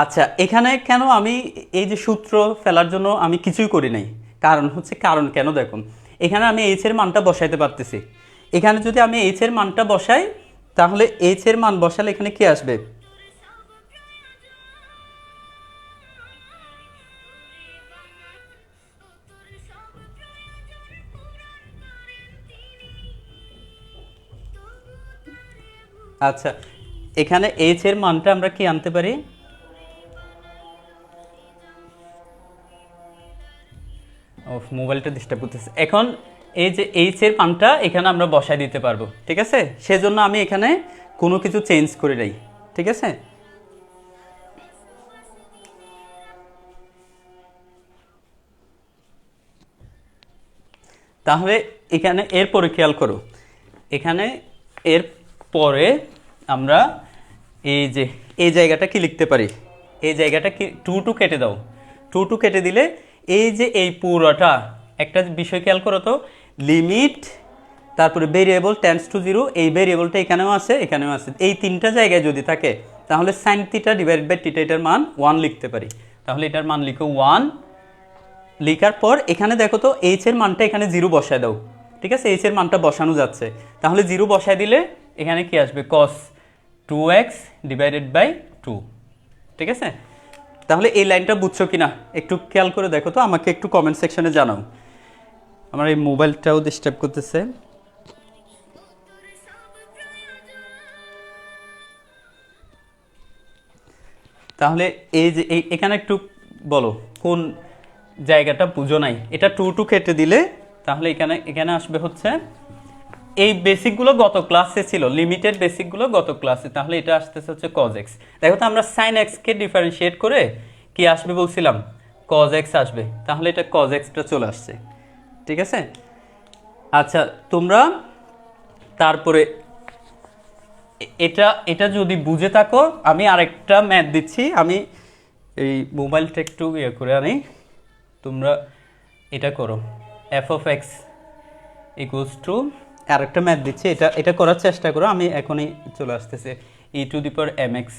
আচ্ছা, এখানে কেন আমি এই যে সূত্র ফেলার জন্য আমি কিছুই করি নাই, কারণ কেন দেখুন, এখানে আমি এইচ এর মানটা বসাইতে পারতেছি, এখানে যদি আমি এইচ এর মানটা বসাই, তাহলে এইচ এর মান বসালে এখানে কি আসবে, আচ্ছা এখানে এইচ এর মানটা আমরা কি আনতে পারি, মোবাইলটা ডিস্টার্ব করতেছে, এখন এই যে এইচ এর মানটা এখানে আমরা বসায় দিতে পারবো, ঠিক আছে? সেজন্য আমি এখানে কোনো কিছু চেঞ্জ করে নাই, ঠিক আছে? তাহলে এখানে এরপরে খেয়াল করো, এখানে এর পরে আমরা এই যে এই জায়গাটা কি লিখতে পারি, এই জায়গাটা কি টু টু কেটে দাও, টু টু কেটে দিলে এই যে এই পুরোটা, একটা বিষয় খেয়াল করো তো, লিমিট, তারপরে ভেরিয়েবল টেন্স টু জিরো, এই ভেরিয়েবলটা এখানেও আছে, এখানেও আছে, এই তিনটা জায়গায় যদি থাকে, তাহলে sine theta divide by theta, এটার মান 1 লিখতে পারি, তাহলে এটার মান লিখো 1, লেখার পর এখানে দেখো তো এইচ এর মানটা এখানে জিরো বসায় দাও, ঠিক আছে? এইচ এর মানটা বসানো যাচ্ছে, তাহলে জিরো বসায় দিলে এখানে কি আসবে, cos two x divided by two, ঠিক আছে? তাহলে এই লাইনটা বুঝছো কিনা একটু খেয়াল করে দেখো তো, আমাকে একটু কমেন্ট সেকশনে জানাও, আমার এই মোবাইলটাও ডিস্টার্ব করতেছে। তাহলে এই যে এখানে একটু বলো কোন জায়গাটা বুঝো নাই, এটা টু টু কেটে দিলে তাহলে এখানে এখানে আসবে হচ্ছে, এই বেসিকগুলো গত ক্লাসে ছিল, লিমিটেড বেসিকগুলো গত ক্লাসে, তাহলে এটা আসতেছে হচ্ছে কজ এক্স, দেখো তো আমরা সাইন এক্সকে ডিফারেন্সিয়েট করে কি আসবে বলছিলাম, কজ এক্স আসবে, তাহলে এটা কজ এক্সটা চলে আসছে, ঠিক আছে? আচ্ছা তোমরা তারপরে এটা এটা যদি বুঝে থাকো, আমি আরেকটা ম্যাথ দিচ্ছি, আমি এই মোবাইলটা একটু ইয়ে করে আনি, তোমরা এটা করো, F of X equals two, আরেকটা ম্যাথ দিচ্ছি, এটা এটা করার চেষ্টা করো, আমি এখনই চলে আসতেছে, e to the power M x,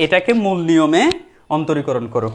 এটাকে মূল নিয়মে অন্তরীকরণ করো,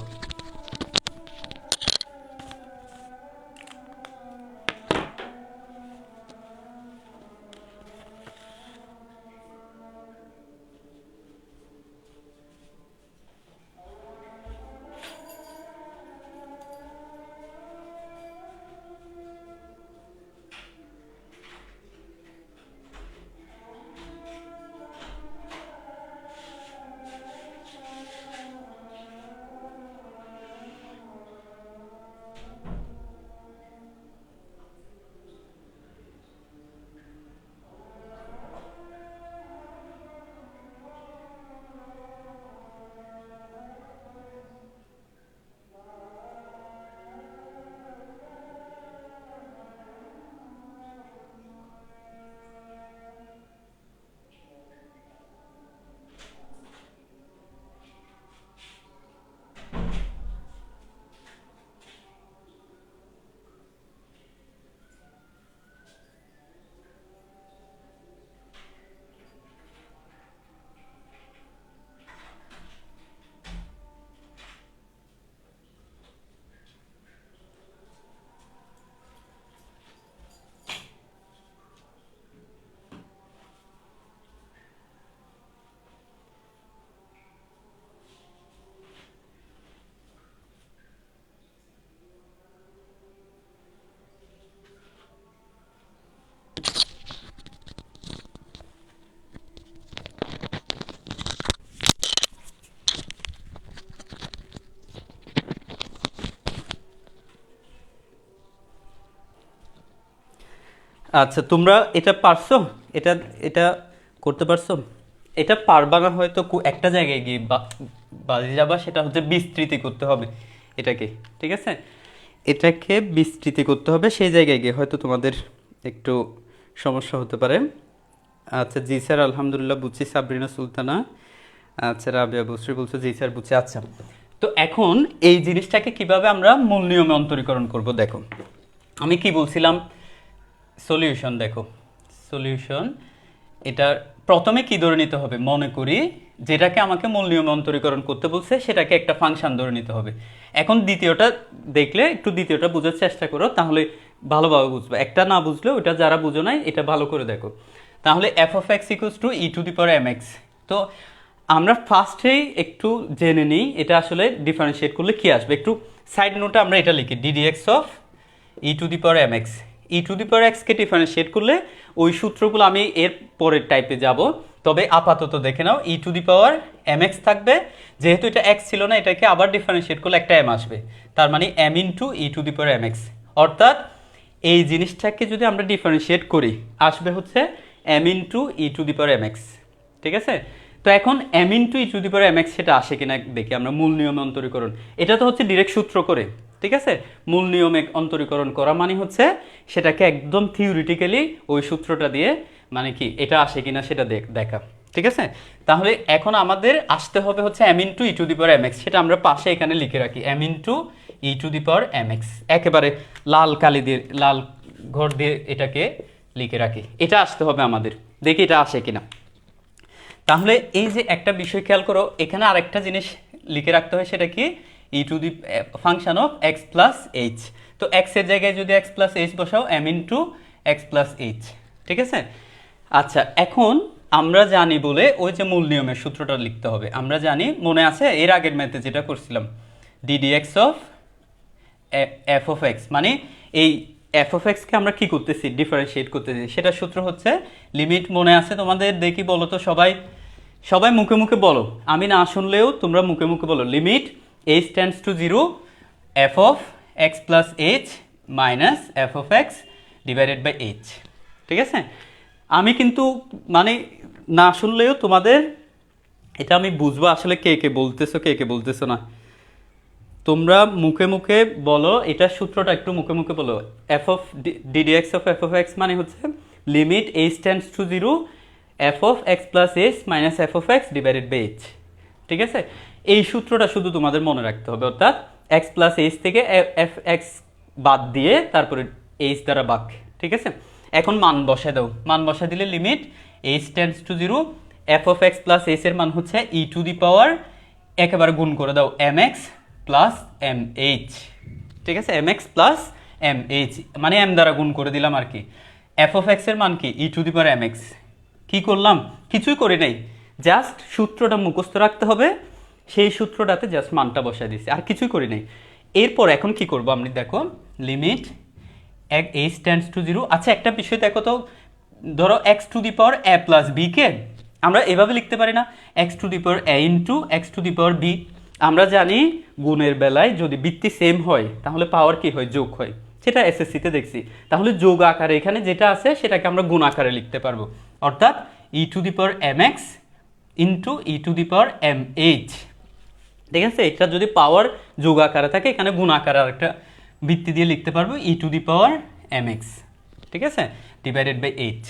আচ্ছা, তোমরা এটা পারছো? এটা এটা করতে পারছো? এটা পারবা না হয়তো একটা জায়গায় গিয়ে বাজে যাবা, সেটা হচ্ছে বিস্তৃতি করতে হবে এটাকে। ঠিক আছে, এটাকে বিস্তৃতি করতে হবে, সেই জায়গায় গিয়ে হয়তো তোমাদের একটু সমস্যা হতে পারে। আচ্ছা জি স্যার, আলহামদুলিল্লাহ বুঝছি। সাবরিনা সুলতানা, আচ্ছা রাবিয়া বসরি বলছো জি স্যার বুঝছি। আচ্ছা, তো এখন এই জিনিসটাকে কিভাবে আমরা মূল নিয়মে অন্তরীকরণ করব দেখো। আমি কি বলছিলাম, সলিউশন দেখো, সলিউশন এটা প্রথমে কি ধরে নিতে হবে, মনে করি যেটাকে আমাকে মূল নিয়মে অন্তরীকরণ করতে বলছে সেটাকে একটা ফাংশন ধরে নিতে হবে। এখন দ্বিতীয়টা দেখলে একটু দ্বিতীয়টা বোঝার চেষ্টা করো, তাহলে ভালোভাবে বুঝবে। একটা না বুঝলে ওটা যারা বুঝো নাই এটা ভালো করে দেখো। তাহলে F of X equals to E to the power M X. তো আমরা ফার্স্টেই একটু জেনে নিই এটা আসলে ডিফারেন্সিয়েট করলে কি আসবে। একটু সাইড নোটে আমরা এটা লিখি, d d x of e to the power M x. E to the power এক্সকে ডিফারেন্সিয়েট করলে ওই সূত্রগুলো আমি এর পরের টাইপে যাব, তবে আপাতত দেখে নাও e to the power M x থাকবে। যেহেতু এটা এক্স ছিল না, এটাকে আবার ডিফারেন্সিয়েট করলে একটা এম আসবে, তার মানে M into E to the power M X. অর্থাৎ এই জিনিসটাকে যদি আমরা ডিফারেন্সিয়েট করি আসবে হচ্ছে M into E to the power M x. ঠিক আছে, তো এখন M into E to the power M X সেটা আসে কিনা দেখি আমরা মূল নিয়মে অন্তরীকরণ। এটা তো হচ্ছে ডিরেক্ট সূত্র করে। ঠিক আছে, মূল নিয়মে অন্তরীকরণ করা মানে হচ্ছে সেটাকে একদম থিওরিটিক্যালি ওই সূত্রটা দিয়ে মানে কি এটা আসে কিনা সেটা দেখা। ঠিক আছে, তাহলে এখন আমাদের আসতে হবে হচ্ছে M into E to the power M X. সেটা আমরা পাশে এখানে লিখে রাখি, M into E to the power M X, একেবারে লাল কালি দিয়ে লাল ঘর দিয়ে এটাকে লিখে রাখি। এটা আসতে হবে আমাদের, দেখি এটা আসে কিনা। তাহলে এই যে একটা বিষয় খেয়াল করো, এখানে আরেকটা জিনিস লিখে রাখতে হয়, সেটা কি e to the function of x plus h. তো এক্স এর জায়গায় যদি এক্স প্লাস এইচ বসাও, m into x plus h. ঠিক আছে, আচ্ছা এখন আমরা জানি বলে ওই যে মূল নিয়মের সূত্রটা লিখতে হবে। আমরা জানি, মনে আছে এর আগের ম্যাথে যেটা করছিলাম, ddx of F of X, মানে এই এফ অফ এক্সকে আমরা কি করতেছি, ডিফারেন্সিয়েট করতেছি। সেটার সূত্র হচ্ছে লিমিট, মনে আছে তোমাদের? দেখি বলো তো সবাই, সবাই মুখে মুখে বলো, আমি না শুনলেও তোমরা মুখে মুখে বলো। Limit H tends to zero F of x plus H minus F of X divided by H. ঠিক আছে, আমি কিন্তু মানে না শুনলেও তোমাদের এটা আমি বুঝবো আসলে কে কে বলতেছো কে কে বলতেছো না। তোমরা মুখে মুখে বলো, এটার সূত্রটা একটু মুখে মুখে বলো। F of D D X of F of X মানে হচ্ছে limit H tends to zero F of x plus H minus F of X divided by H. ঠিক আছে, এই সূত্রটা শুধু তোমাদের মনে রাখতে হবে। অর্থাৎ এক্স প্লাস এইচ থেকে এফ এক্স বাদ দিয়ে তারপরে এইচ দ্বারা বাক। ঠিক আছে, এখন মান বসায় দাও, মান বসায় দিলে limit H tends to zero F of x plus H এর মান হচ্ছে ই টু দি পাওয়ার, একেবারে গুণ করে দাও, M X plus M H. ঠিক আছে, M X plus M H মানে এম দ্বারা গুণ করে দিলাম আর কি। এফ অফ এক্স এর মান কি e to the power M x. কী করলাম? কিছুই করি নাই, জাস্ট সূত্রটা মুখস্থ রাখতে হবে, সেই সূত্রটাতে জাস্ট মানটা বসায় দিচ্ছি, আর কিছুই করি নাই। এরপর এখন কি করবো আপনি দেখো, limit H tends to zero. আচ্ছা একটা বিষয় দেখো তো, ধরো x to the power a plus b কে আমরা এভাবে লিখতে পারি না, x to the power a into x to the power b. আমরা জানি গুণের বেলায় যদি বৃত্তি সেম হয় তাহলে পাওয়ার কি হয়, যোগ হয়, সেটা এসএসসিতে দেখছি। তাহলে যোগ আকারে এখানে যেটা আছে সেটাকে আমরা গুণ আকারে লিখতে পারবো, অর্থাৎ e to the power M x into E to the power m H. ঠিক আছে, এটা যদি পাওয়ার যোগ আকারে থাকে, এখানে গুণ আকারে আরেকটা বৃত্তি দিয়ে লিখতে পারবো e to the power M x. ঠিক আছে, ডিভাইডেড বাই এইচ।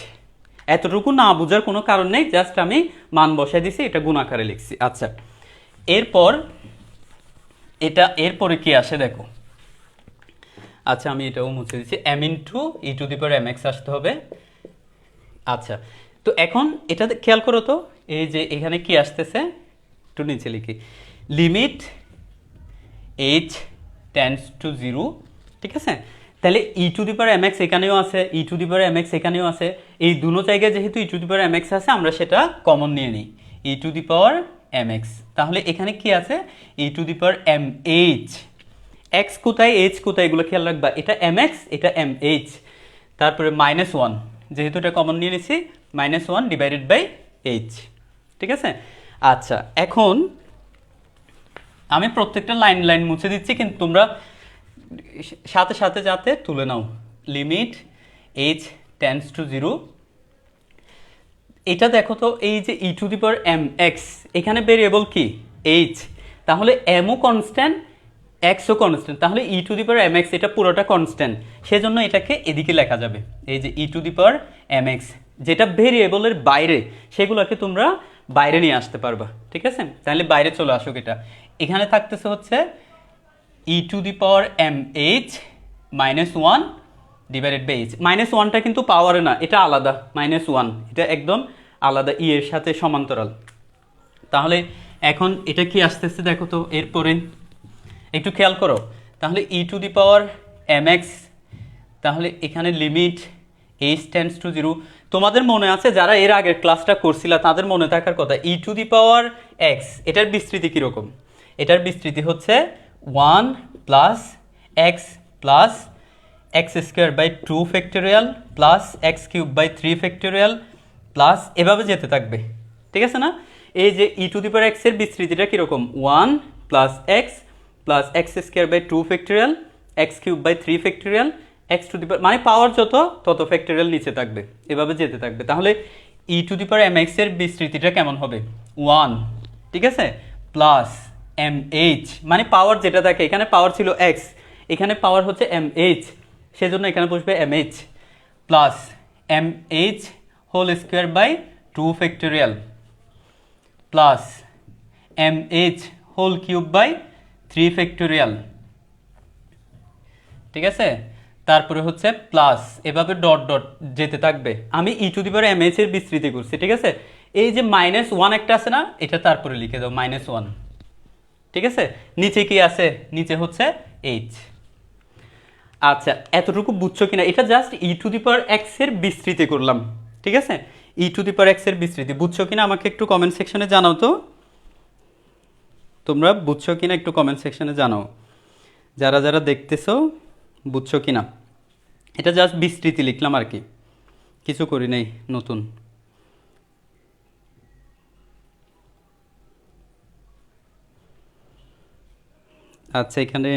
এতটুকু না বোঝার কোনো কারণ নেই, জাস্ট আমি মান বসাই দিছি, এটা গুণ আকারে লিখছি। আচ্ছা এরপর এরপরে কি আসে দেখো। আচ্ছা আমি এটাও মুছে দিচ্ছি, M into E to the power M X আসতে হবে। আচ্ছা তো এখন এটা খেয়াল করো তো, এই যে এখানে কি আসতেছে, একটু নিচে লিখি, limit H tends to zero. ঠিক আছে, তাহলে e to the power M x এখানেও আছে, e to the power M x এখানেও আছে, এই দুটো জায়গায় যেহেতু e to the power M x আছে আমরা সেটা কমন নিয়ে নিই, e to the power M x. তাহলে এখানে কি আছে, e to the power m h. X কোথায় এইচ কোথায় এগুলো খেয়াল রাখবা, এটা এম এক্স এটা এম এইচ, তারপরে মাইনাস ওয়ান, যেহেতু এটা কমন নিয়ে নিছি, minus one divided by H. ঠিক আছে, আচ্ছা এখন আমি প্রত্যেকটা লাইন লাইন মুছে দিচ্ছি, কিন্তু তোমরা সাথে সাথে যাতে তুলে নাও। Limit H tends to zero. এটা দেখো তো, এই যে e to the power M x, এখানে ভেরিয়েবল কি এইচ, তাহলে এমও কনস্ট্যান্ট এক্সও কনস্ট্যান্ট, তাহলে e to the power M x এটা পুরোটা কনস্ট্যান্ট, সেজন্য এটাকে এদিকে লেখা যাবে। এই যে e to the power M x, যেটা ভেরিয়েবলের বাইরে সেগুলোকে তোমরা বাইরে নিয়ে আসতে পারবা, ঠিক আছে? তাহলে বাইরে চলে আসুক। এটা এখানে থাকতেছে হচ্ছে e to the power m h minus one divided by h. Minus ওয়ানটা কিন্তু পাওয়ারে না, এটা আলাদা, মাইনাস ওয়ান এটা একদম আলাদা, ই এর সাথে সমান্তরাল। তাহলে এখন এটা কি আসতেছে দেখো তো, এরপরে একটু খেয়াল করো। তাহলে e to the power M x, তাহলে এখানে limit H tends to zero. তোমাদের মনে আছে যারা এর আগের ক্লাসটা করছিল তাদের মনে থাকার কথা, ই টু দি পাওয়ার এক্স এটার বিস্তৃতি কীরকম? এটার বিস্তৃতি হচ্ছে one plus x plus x square by two factorial plus X cube by three factorial plus এভাবে যেতে থাকবে, ঠিক আছে না? এই যে ই টু দি পাওয়ার এক্সের বিস্তৃতিটা কীরকম? One plus x plus x square by two factorial x cube by three factorial x to the power, মানে পাওয়ার যত তত ফ্যাক্টোরিয়াল নিচে থাকবে, এভাবে যেতে থাকবে। তাহলে e to the power M x এর বিস্তৃতিটা কেমন হবে? ওয়ান, ঠিক আছে, প্লাস এম এইচ, মানে পাওয়ার যেটা থাকে, এখানে পাওয়ার ছিল এক্স, এখানে পাওয়ার হচ্ছে এম এইচ, সেজন্য এখানে বসবে M H, plus M H whole square by two factorial plus M H whole cube by three factorial, ঠিক আছে? তারপরে হচ্ছে প্লাস, এভাবে ডট ডট যেতে থাকবে। আমি e to the power m h এর বিস্তৃতি করছি, ঠিক আছে? এই যে মাইনাস ওয়ান একটা আছে না, এটা তারপরে লিখে দাও মাইনাস ওয়ান, ঠিক আছে? নিচে কি আছে? নিচে হচ্ছে এইচ। আচ্ছা, এতটুকু বুঝছো কিনা? এটা just E to the power x এর বিস্তৃতি করলাম, ঠিক আছে? E to the power x এর বিস্তৃতি বুঝছো কিনা আমাকে একটু কমেন্ট সেকশনে জানাও তো, তোমরা বুঝছো কিনা একটু কমেন্ট সেকশনে জানাও, যারা যারা দেখতেছো বুঝছো কিনা। এটা জাস্ট বিস্তৃতি লিখলাম আর কি, কিছু করি নাই নতুন। আচ্ছা, এখানে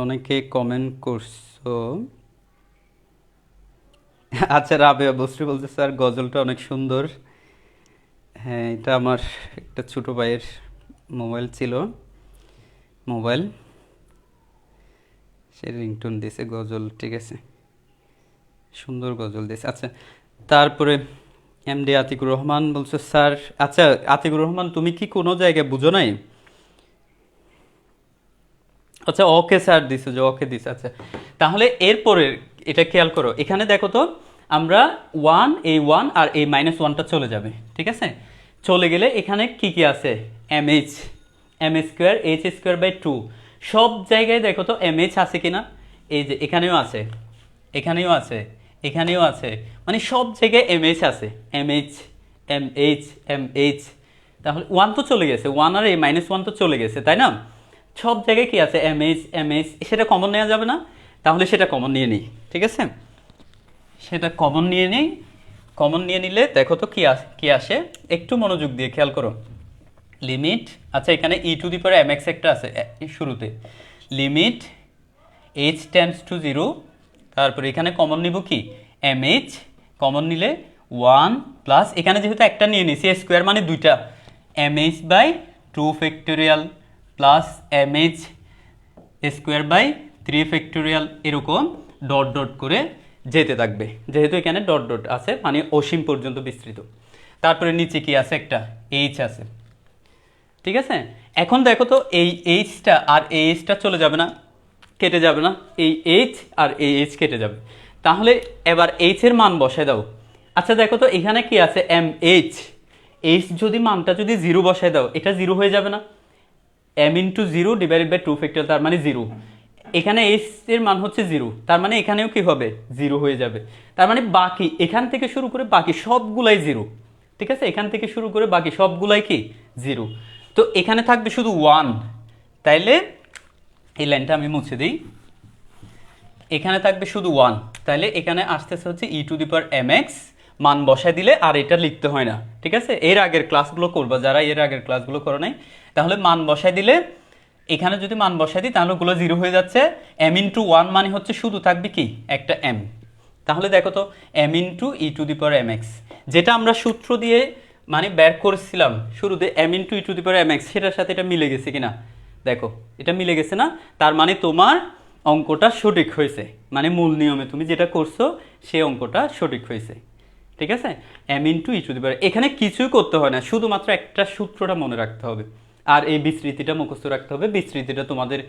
অনেকে কমেন্ট করছো। আচ্ছা, রাবেয়া বসরি বলছে স্যার গজলটা অনেক সুন্দর। হ্যাঁ, এটা আমার একটা ছোটো ভাইয়ের মোবাইল ছিল, মোবাইল সে রিংটোন দিয়েছে গজল, ঠিক আছে, সুন্দর গজল দিয়েছে। আচ্ছা, তারপরে এমডি আতিকুর রহমান বলছে স্যার, আচ্ছা আতিকুর রহমান তুমি কি কোনো জায়গায় বুঝো নাই? আচ্ছা, ওকে স্যার দিছে, যে ওকে দিছে। আচ্ছা, তাহলে এরপরে এটা খেয়াল করো, এখানে দেখো তো আমরা ওয়ান, এই ওয়ান আর এই মাইনাস ওয়ানটা চলে যাবে, ঠিক আছে? চলে গেলে এখানে কি কি আছে? M H, M square H square by two, সব জায়গায় দেখো তো এম এইচ আছে কিনা? এই যে এখানেও আছে, এখানেও আছে, এখানেও আছে, মানে সব জায়গায় এম এইচ আছে, M H M H M H. তাহলে ওয়ান তো চলে গেছে, ওয়ান আর এই মাইনাস ওয়ান তো চলে গেছে, তাই না? সব জায়গায় কি আছে? এম এইচ এম এইচ, সেটা কমন নেওয়া যাবে না? তাহলে সেটা কমন নিয়ে নিই, ঠিক আছে? সেটা কমন নিয়ে নিই। কমন নিয়ে নিলে দেখো তো কি আসে, একটু মনোযোগ দিয়ে খেয়াল করো। লিমিট, আচ্ছা এখানে e to the power M x একটা আছে শুরুতে, limit H tends to zero, তারপরে এখানে কমন নিব কি? এম এইচ, কমন নিলে ওয়ান প্লাস, এখানে যেহেতু একটা নিয়ে নিছি স্কোয়ার মানে দুইটা, m h by two factorial plus M h square by three factorial, এরকম ডট ডট করে যেতে থাকবে, যেহেতু এখানে ডট ডট আছে মানে অসীম পর্যন্ত বিস্তৃত। তারপরে নিচে কি আছে? একটা এইচ আছে, ঠিক আছে? এখন দেখো তো এই এইচটা আর এই এইচটা চলে যাবে না, কেটে যাবে না? এই এইচ আর এই এইচ কেটে যাবে। তাহলে এবার এইচ এর মান বসায় দাও। আচ্ছা দেখো তো এখানে কি আছে? এম এইচ, এইচ যদি মানটা যদি জিরো বসায় দাও, এটা জিরো হয়ে যাবে না? M into zero divided by two factorial, তার মানে জিরো। এখানে এইচ এর মান হচ্ছে জিরো, তার মানে এখানেও কি হবে? জিরো হয়ে যাবে। তার মানে বাকি এখান থেকে শুরু করে বাকি সবগুলাই জিরো, ঠিক আছে? এখান থেকে শুরু করে বাকি সবগুলাই কি? জিরো। তো এখানে থাকবে শুধু ওয়ান, তাইলে এই লাইনটা আমি মুছে দিই, এখানে থাকবে শুধু ওয়ান, তাইলে এখানে আসতেছে হচ্ছে e to the power M x, মান বসায় দিলে আর এটা লিখতে হয় না, ঠিক আছে? এর আগের ক্লাসগুলো করবা যারা এর আগের ক্লাসগুলো করো নাই, তাহলে মান বসায় দিলে, এখানে যদি মান বসায় দিই তাহলে ওগুলো জিরো হয়ে যাচ্ছে। এম ইন্টু ওয়ান মানে হচ্ছে শুধু থাকবে কি? একটা এম, তাহলে দেখো তো M into E to the power M x, যেটা আমরা সূত্র দিয়ে মানে বের করেছিলাম শুরুতে M into E to the power M X, সেটার সাথে এটা মিলে গেছে কিনা দেখো, এটা মিলে গেছে না? তার মানে তোমার অঙ্কটা সঠিক হয়েছে, মানে মূল নিয়মে তুমি যেটা করছো সেই অঙ্কটা সঠিক হয়েছে। ঠিক আছে, m into E to the power, এখানে কিছুই করতে হয় না, শুধুমাত্র একটা সূত্রটা মনে রাখতে হবে আর এই বিস্তৃতিটা মুখস্থ রাখতে হবে। বিস্তৃতিটা তোমাদের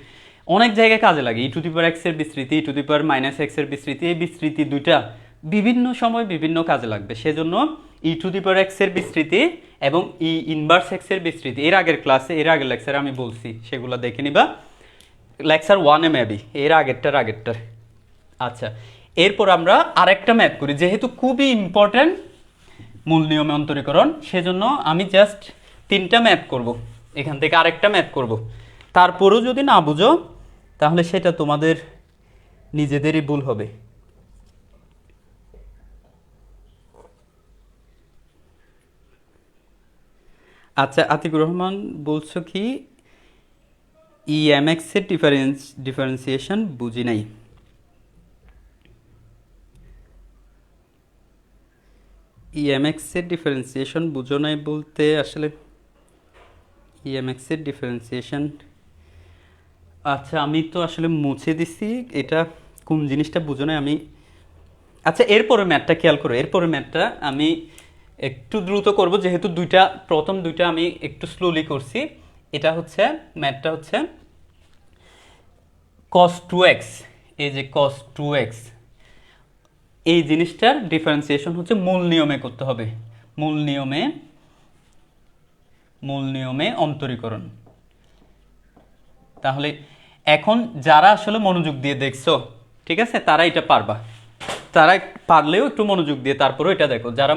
অনেক জায়গায় কাজে লাগে, ই টু দি পাওয়ার এক্স এর বিস্তৃতি, e to the power minus x এর বিস্তৃতি, এই বিস্তৃতি দুইটা বিভিন্ন সময় বিভিন্ন কাজে লাগবে। সেজন্য ই টু দি পাওয়ার এক্স এর বিস্তৃতি এবং ই ইনভার্স এক্স এর বিস্তৃতি এর আগের ক্লাসে, এর আগের লেকচারে আমি বলছি, সেগুলো দেখে নিবা, লেকচার 1-এ মেবি, এর আগেরটার। আচ্ছা, এরপর আমরা আরেকটা ম্যাথ করি, যেহেতু খুবই ইম্পর্ট্যান্ট মূল নিয়মে অন্তরীকরণ, সেজন্য আমি জাস্ট 3টা ম্যাথ করব, এখান থেকে আরেকটা ম্যাথ করব। তারপরেও যদি না বুঝো তাহলে সেটা তোমাদের নিজেদেরই ভুল হবে। আচ্ছা, আতিকুর রহমান বলছো কি ইএমএক্স এর ডিফারেন্সিয়েশন বুঝি নাই। ইএমএক্স এর ডিফারেন্সিয়েশন বুঝো নাই বলতে আসলে ইএমএক্স এর ডিফারেন্সিয়েশন, আচ্ছা আমি তো আসলে মুছে দিছি, এটা কোন জিনিসটা বুঝো নাই আমি। আচ্ছা, এরপরে ম্যাথটা খেয়াল করো, এরপরে ম্যাথটা আমি একটু দ্রুত করব, যেহেতু প্রথম দুইটা আমি একটু স্লোলি করছি। এটা হচ্ছে ম্যাথটা হচ্ছে cos 2x, এই যে cos 2x, এই জিনিসটার ডিফারেন্সিয়েশন হচ্ছে মূল নিয়মে করতে হবে, মূল নিয়মে অন্তরীকরণ। তাহলে এখন যারা আসলে মনোযোগ দিয়ে দেখছো, ঠিক আছে, তারা এটা পারবা, তারা পারলেও একটু মনোযোগ দিয়ে তারপরেও এটা দেখো, যারা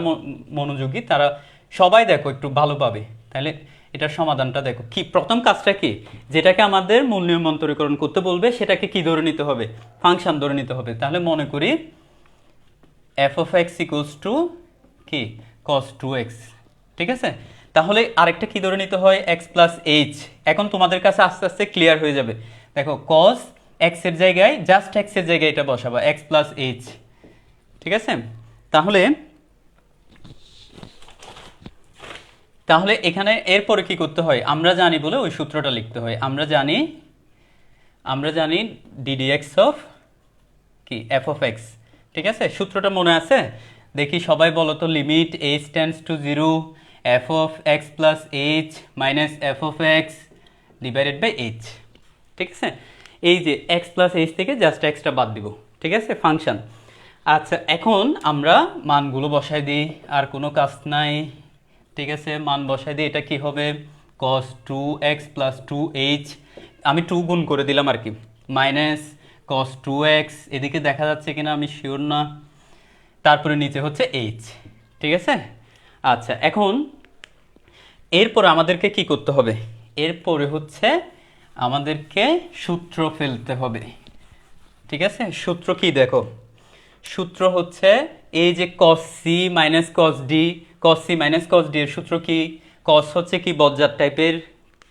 মনোযোগী তারা সবাই দেখো একটু ভালো পাবে। তাহলে এটার সমাধানটা দেখো, কি প্রথম কাজটা কি, যেটাকে আমাদের মূল নিয়ম অন্তরীকরণ করতে বলবে সেটাকে কি ধরে নিতে হবে, ফাংশন ধরে নিতে হবে। তাহলে মনে করি F of X equals two কি cos 2x, ঠিক আছে। তাহলে আরেকটা কি ধরে নিতে হয়, এক্স প্লাস এইচ। এখন তোমাদের কাছে আস্তে আস্তে ক্লিয়ার হয়ে যাবে, দেখো cos এক্স এর জায়গায় জাস্ট এক্স এর জায়গায় এটা বসাবা, এক্স প্লাস এইচ, ঠিক আছে। তাহলে এখানে এরপরে কি করতে হয় আমরা জানি বলে ওই সূত্রটা লিখতে হয়। আমরা জানি ddx অফ কি এফ অফ এক্স, ঠিক আছে। সূত্রটা মনে আছে? দেখি সবাই বলো তো, limit H tends to 0 F of x plus H minus F of X divided by H, ঠিক আছে। এই যে এক্স প্লাস এইচ থেকে জাস্ট এক্সটা বাদ দিব, ঠিক আছে, ফাংশন। আচ্ছা, এখন আমরা মানগুলো বসাই দিই, আর কোনো কাজ নাই, ঠিক আছে। মান বসাই দিই, এটা কি হবে cos 2x প্লাস 2h, আমি 2 গুণ করে দিলাম আর কি, মাইনাস cos 2x, এদিকে দেখা যাচ্ছে কিনা আমি শিওর না, তারপরে নিচে হচ্ছে h, ঠিক আছে। আচ্ছা, এখন এরপরে আমাদেরকে কি করতে হবে, এরপরে হচ্ছে আমাদেরকে সূত্র ফেলতে হবে, ঠিক আছে। সূত্র কি দেখো, সূত্র হচ্ছে এই যে cos c minus cos d, cos c minus cos d এর সূত্র কি, cos হচ্ছে কি বজ্জাত টাইপের,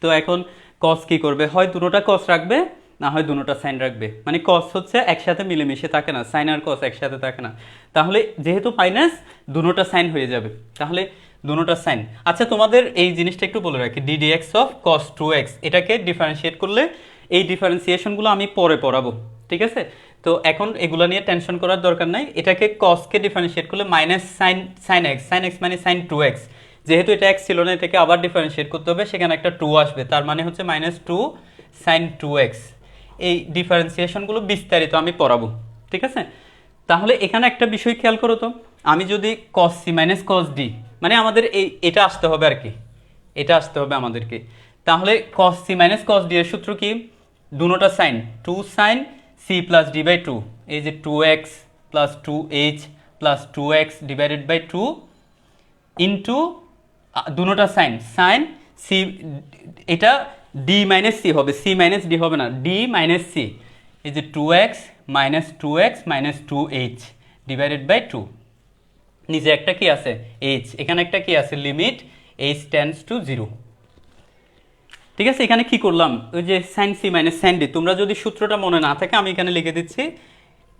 তো এখন cos কি করবে, হয় দুটোটা cos রাখবে না হয় দুটোটা সাইন রাখবে, মানে cos হচ্ছে একসাথে মিলেমিশে থাকে না, সাইন আর cos একসাথে থাকে না। তাহলে যেহেতু মাইনাস দুটোটা সাইন হয়ে যাবে, তাহলে দুটোটা সাইন। আচ্ছা, তোমাদের এই জিনিসটা একটু বলে রাখি, ddx অফ cos 2x, এটাকে ডিফারেন্সিয়েট করলে, এই ডিফারেন্সিয়েশনগুলো আমি পরে পড়াবো, ঠিক আছে। তো এখন এগুলো নিয়ে টেনশন করার দরকার নাই। এটাকে cosকে ডিফারেন্সিয়েট করলে মাইনাস সাইন এক্স মানে সাইন 2x, যেহেতু এটা x ছিল না, এটাকে আবার ডিফারেন্সিয়েট করতে হবে, সেখানে একটা 2 আসবে, তার মানে হচ্ছে মাইনাস 2 সাইন 2x। এই ডিফারেন্সিয়েশনগুলো বিস্তারিত আমি পড়াবো, ঠিক আছে। তাহলে এখানে একটা বিষয় খেয়াল করো তো, আমি যদি cos c minus cos d, মানে আমাদের এটা আসতে হবে আর কি, এটা আসতে হবে আমাদেরকে। তাহলে cos c minus cos d এর সূত্র কি, দুটোটা sine, 2 sine c plus d by 2, এই যে 2x plus 2h plus 2x divided by 2 into দুটোটা সাইন c, এটা d মাইনাস c হবে, c মাইনাস d হবে না, d মাইনাস c, এই যে 2x minus 2x minus 2h divided by 2, নিচে একটা কি আছে h, এখানে একটা কি আছে লিমিট h টেন্ডস টু 0, ঠিক আছে। এখানে কি করলাম, ওই যে sine C minus sine D, তোমরা যদি সূত্রটা মনে না থাকে আমি এখানে লিখে দিচ্ছি,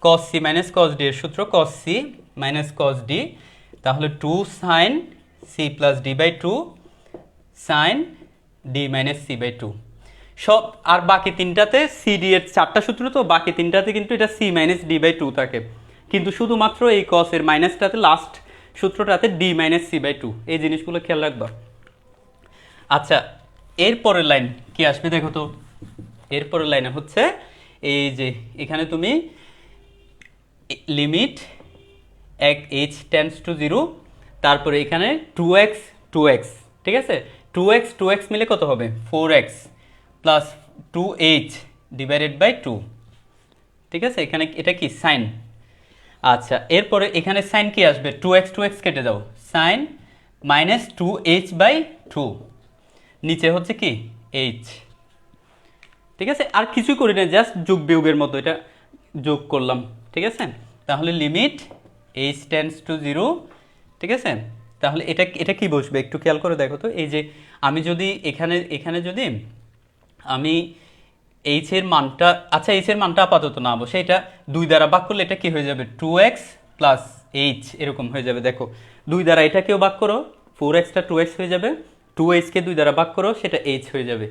cos c minus cos d এর সূত্র cos c minus cos d, তাহলে 2 sin c plus d by 2 sin d minus c by 2 সব। আর বাকি তিনটাতে সি ডি এর চারটা সূত্র, তো বাকি তিনটাতে কিন্তু এটা c মাইনাস d বাই 2 থাকে, কিন্তু শুধুমাত্র এই cos এর মাইনাসটাতে লাস্ট সূত্রটাতে d মাইনাস c বাই 2, এই জিনিসগুলো খেয়াল রাখবা। আচ্ছা, এরপরের লাইন কি আসবে দেখো তো। এরপরের লাইনে হচ্ছে এই যে এখানে তুমি লিমিট h টেন্ডস টু 0, তারপরে এখানে 2x 2x, ঠিক আছে, 2x 2x মিলে কত হবে 4x plus 2h divided by 2, ঠিক আছে, এখানে এটা কি সাইন। আচ্ছা, এরপরে এখানে সাইন কি আসবে 2x 2x কেটে দাও, সাইন মাইনাস 2h বাই 2, নিচে হচ্ছে কি h, ঠিক আছে, আর কিছুই করি না, জাস্ট যোগ বিয়োগের মতো এটা যোগ করলাম, ঠিক আছে। তাহলে লিমিট h টেন্ডস টু 0, ঠিক আছে। তাহলে এটা এটা কি বসবে একটু খেয়াল করে দেখো তো। এই যে আমি যদি এখানে যদি আমি h এর মানটা, আচ্ছা h এর মানটা আপাতত না বসে এটা 2 দ্বারা ভাগ করলে এটা কি হয়ে যাবে 2x প্লাস h এরকম হয়ে যাবে। দেখো 2 দ্বারা এটাকেও ভাগ করো, 4xটা 2x হয়ে যাবে, 2h কে 2 দ্বারা ভাগ করো, সেটা h হয়ে যাবে।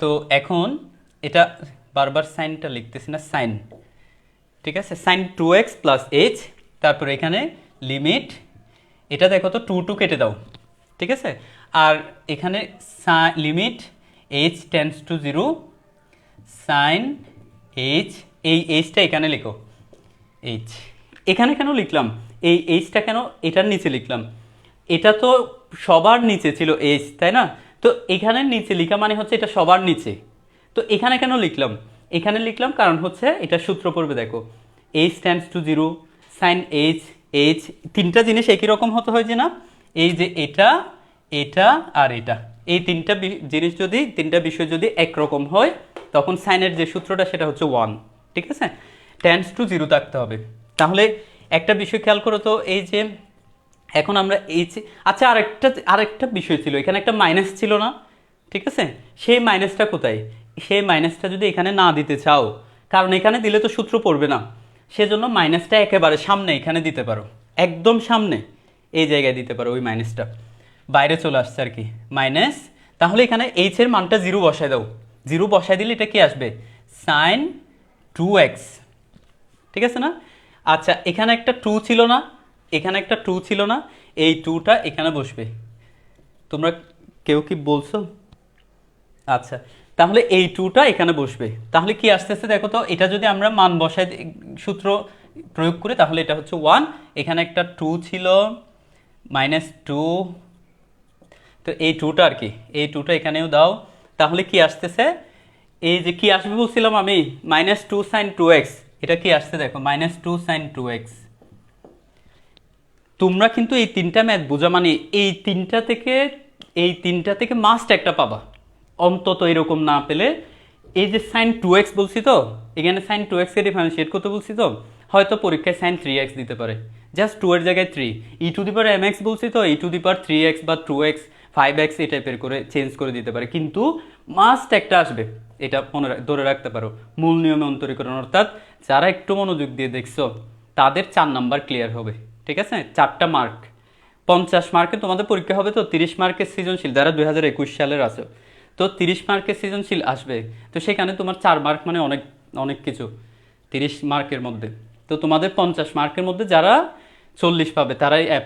তো এখন এটা বারবার সাইনটা লিখতেছি না, সাইন, ঠিক আছে, সাইন 2x প্লাস h, তারপরে এখানে লিমিট, এটা দেখো তো 2 2 কেটে দাও, ঠিক আছে, আর এখানে limit h tends to 0 sine h, এই এইচটা এখানে লিখো h, এখানে কেন লিখলাম এই এইচটা, কেন এটার নিচে লিখলাম, এটা তো সবার নিচে ছিল h, তাই না, তো এখানে নিচে লিখা মানে হচ্ছে এটা সবার নিচে, তো এখানে কেন লিখলাম, এখানে লিখলাম কারণ হচ্ছে এটা সূত্র পড়বে, দেখো h tends to 0 sine h, h তিনটা জিনিস একই রকম হতে হয় যে না, এই যে এটা এটা আর এটা, এই তিনটা জিনিস যদি তিনটা বিষয় যদি একরকম হয় তখন সাইনের যে সূত্রটা সেটা হচ্ছে 1, ঠিক আছে, টেন্ডস টু 0 থাকতে হবে। তাহলে একটা বিষয় খেয়াল করো তো, এই যে এখন আমরা এই যে, আচ্ছা আরেকটা বিষয় ছিল, এখানে একটা মাইনাস ছিল না, ঠিক আছে, সেই মাইনাসটা কোথায়, সেই মাইনাসটা যদি এখানে না দিতে চাও, কারণ এখানে দিলে তো সূত্র পড়বে না, সেজন্য মাইনাসটা একেবারে সামনে এখানে দিতে পারো, একদম সামনে এই জায়গায় দিতে পারো, ওই মাইনাসটা বাইরে চলে আসছে আর কি মাইনাস। তাহলে এখানে h এর মানটা 0 বসায় দাও, 0 বসায় দিলে এটা কি আসবে সাইন 2x, ঠিক আছে না। আচ্ছা, এখানে একটা 2 ছিল না, এখানে একটা 2 ছিল না, এই 2টা এখানে বসবে, তোমরা কেউ কি বলছো? আচ্ছা, তাহলে এই 2টা এখানে বসবে, তাহলে কি আসতেছে দেখো তো, এটা যদি আমরা মান বসাই সূত্র প্রয়োগ করি তাহলে এটা হচ্ছে 1, এখানে একটা 2 ছিল মাইনাস 2, তো এই 2টা আর কি, এই 2টা এখানেও দাও, তাহলে কি আসতেছে, এই যে কি আসবে বলছিলাম আমি মাইনাস 2 সাইন 2x, এটা কি আসছে দেখো মাইনাস 2 সাইন 2x। তোমরা কিন্তু এই তিনটা ম্যাথ বোঝা মানে এই তিনটা থেকে মাস্ট একটা পাবা, অন্তত এরকম না পেলে, এই যে সাইন 2x বলছি তো, এখানে সাইন 2x কে ডিফারেন্সিয়েট করতে বলছি তো, হয়তো পরীক্ষায় সাইন 3x দিতে পারে, জাস্ট 2 এর জায়গায় 3, ই টু দি পাওয়ার mx বলছি তো, ই টু দি পাওয়ার 3x বা 2x 5x এই টাইপের করে চেঞ্জ করে দিতে পারে, কিন্তু মাস্ট একটা আসবে, এটা ধরে রাখতে পারো, মূল নিয়মে অন্তরীকরণ, অর্থাৎ যারা একটু মনোযোগ দিয়ে দেখছো তাদের 4 নাম্বার ক্লিয়ার হবে, ঠিক আছে, 4টা মার্ক, 50 মার্কে তোমাদের পরীক্ষা হবে, তো 30 মার্কের সৃজনশীল যারা 2021 সালের আছে, তো 30 মার্কের সৃজনশীল আসবে, তো সেখানে তোমার 4 মার্ক মানে অনেক অনেক কিছু 30 মার্কের মধ্যে, তো তোমাদের 50 মার্কের মধ্যে যারা 40 পাবে তারাই A+,